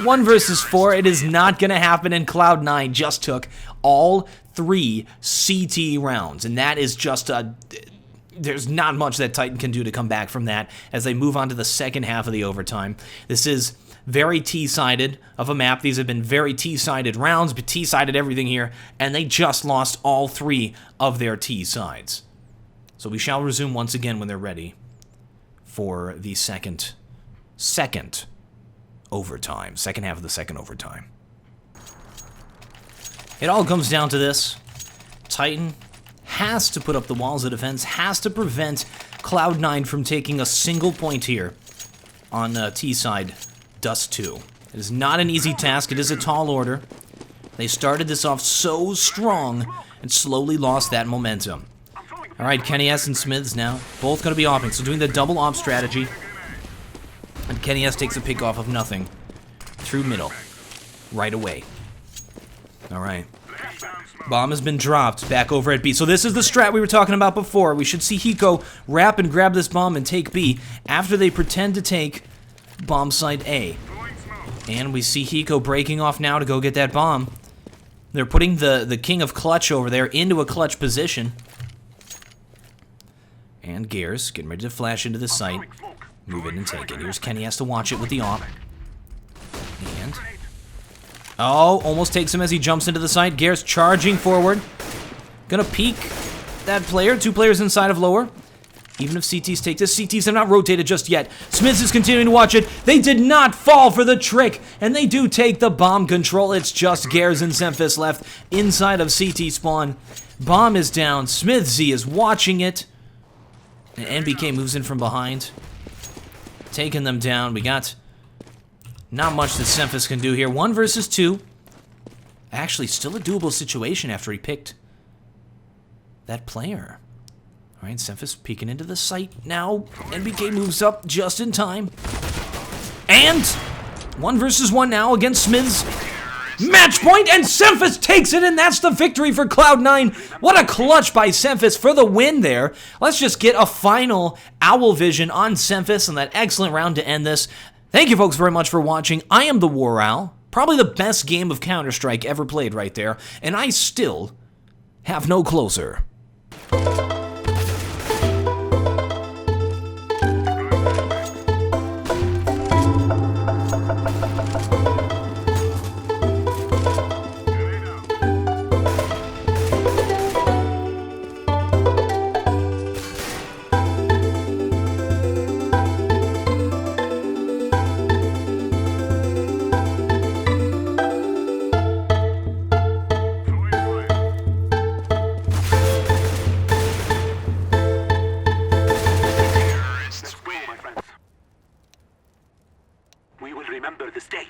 1 versus 4, it is not going to happen, and Cloud9 just took all 3 CT rounds, and that is just there's not much that Titan can do to come back from that as they move on to the second half of the overtime. This is very T-sided of a map. These have been very T-sided rounds, but T-sided everything here, and they just lost all 3 of their T-sides. So we shall resume once again when they're ready for the second overtime, second half of the second overtime. It all comes down to this. Titan has to put up the walls of defense, has to prevent Cloud9 from taking a single point here on T-side Dust 2. It is not an easy task, it is a tall order. They started this off so strong and slowly lost that momentum. Alright, Kenny S and Smiths now, both going to be offing, so doing the double op strategy. And Kenny S takes a pick off of nothing. Through middle. Right away. Alright. Bomb has been dropped back over at B. So this is the strat we were talking about before. We should see Hiko wrap and grab this bomb and take B after they pretend to take bomb site A. And we see Hiko breaking off now to go get that bomb. They're putting the king of clutch over there into a clutch position. And Gears getting ready to flash into the site. Move in and take it. Here's Kenny, has to watch it with the AWP. And... oh, almost takes him as he jumps into the site. Gears charging forward. Gonna peek that player. 2 players inside of lower. Even if CTs take this, CTs have not rotated just yet. Smiths is continuing to watch it. They did not fall for the trick, and they do take the bomb control. It's just Gears and Semphis left inside of CT spawn. Bomb is down. Smithsy is watching it. And NBK moves in from behind. Taking them down. We got not much that Semphis can do here. 1 versus 2. Actually, still a doable situation after he picked that player. All right, Semphis peeking into the site now. NBK moves up just in time. And 1 versus 1 now against Smiths. Match point, and Semphis takes it, and that's the victory for Cloud9. What a clutch by Semphis for the win there. Let's just get a final Owl Vision on Semphis and that excellent round to end this. Thank you folks very much for watching. I am TheWarOwl, probably the best game of CounterStrike ever played right there, and I still have no closer. We will remember this day.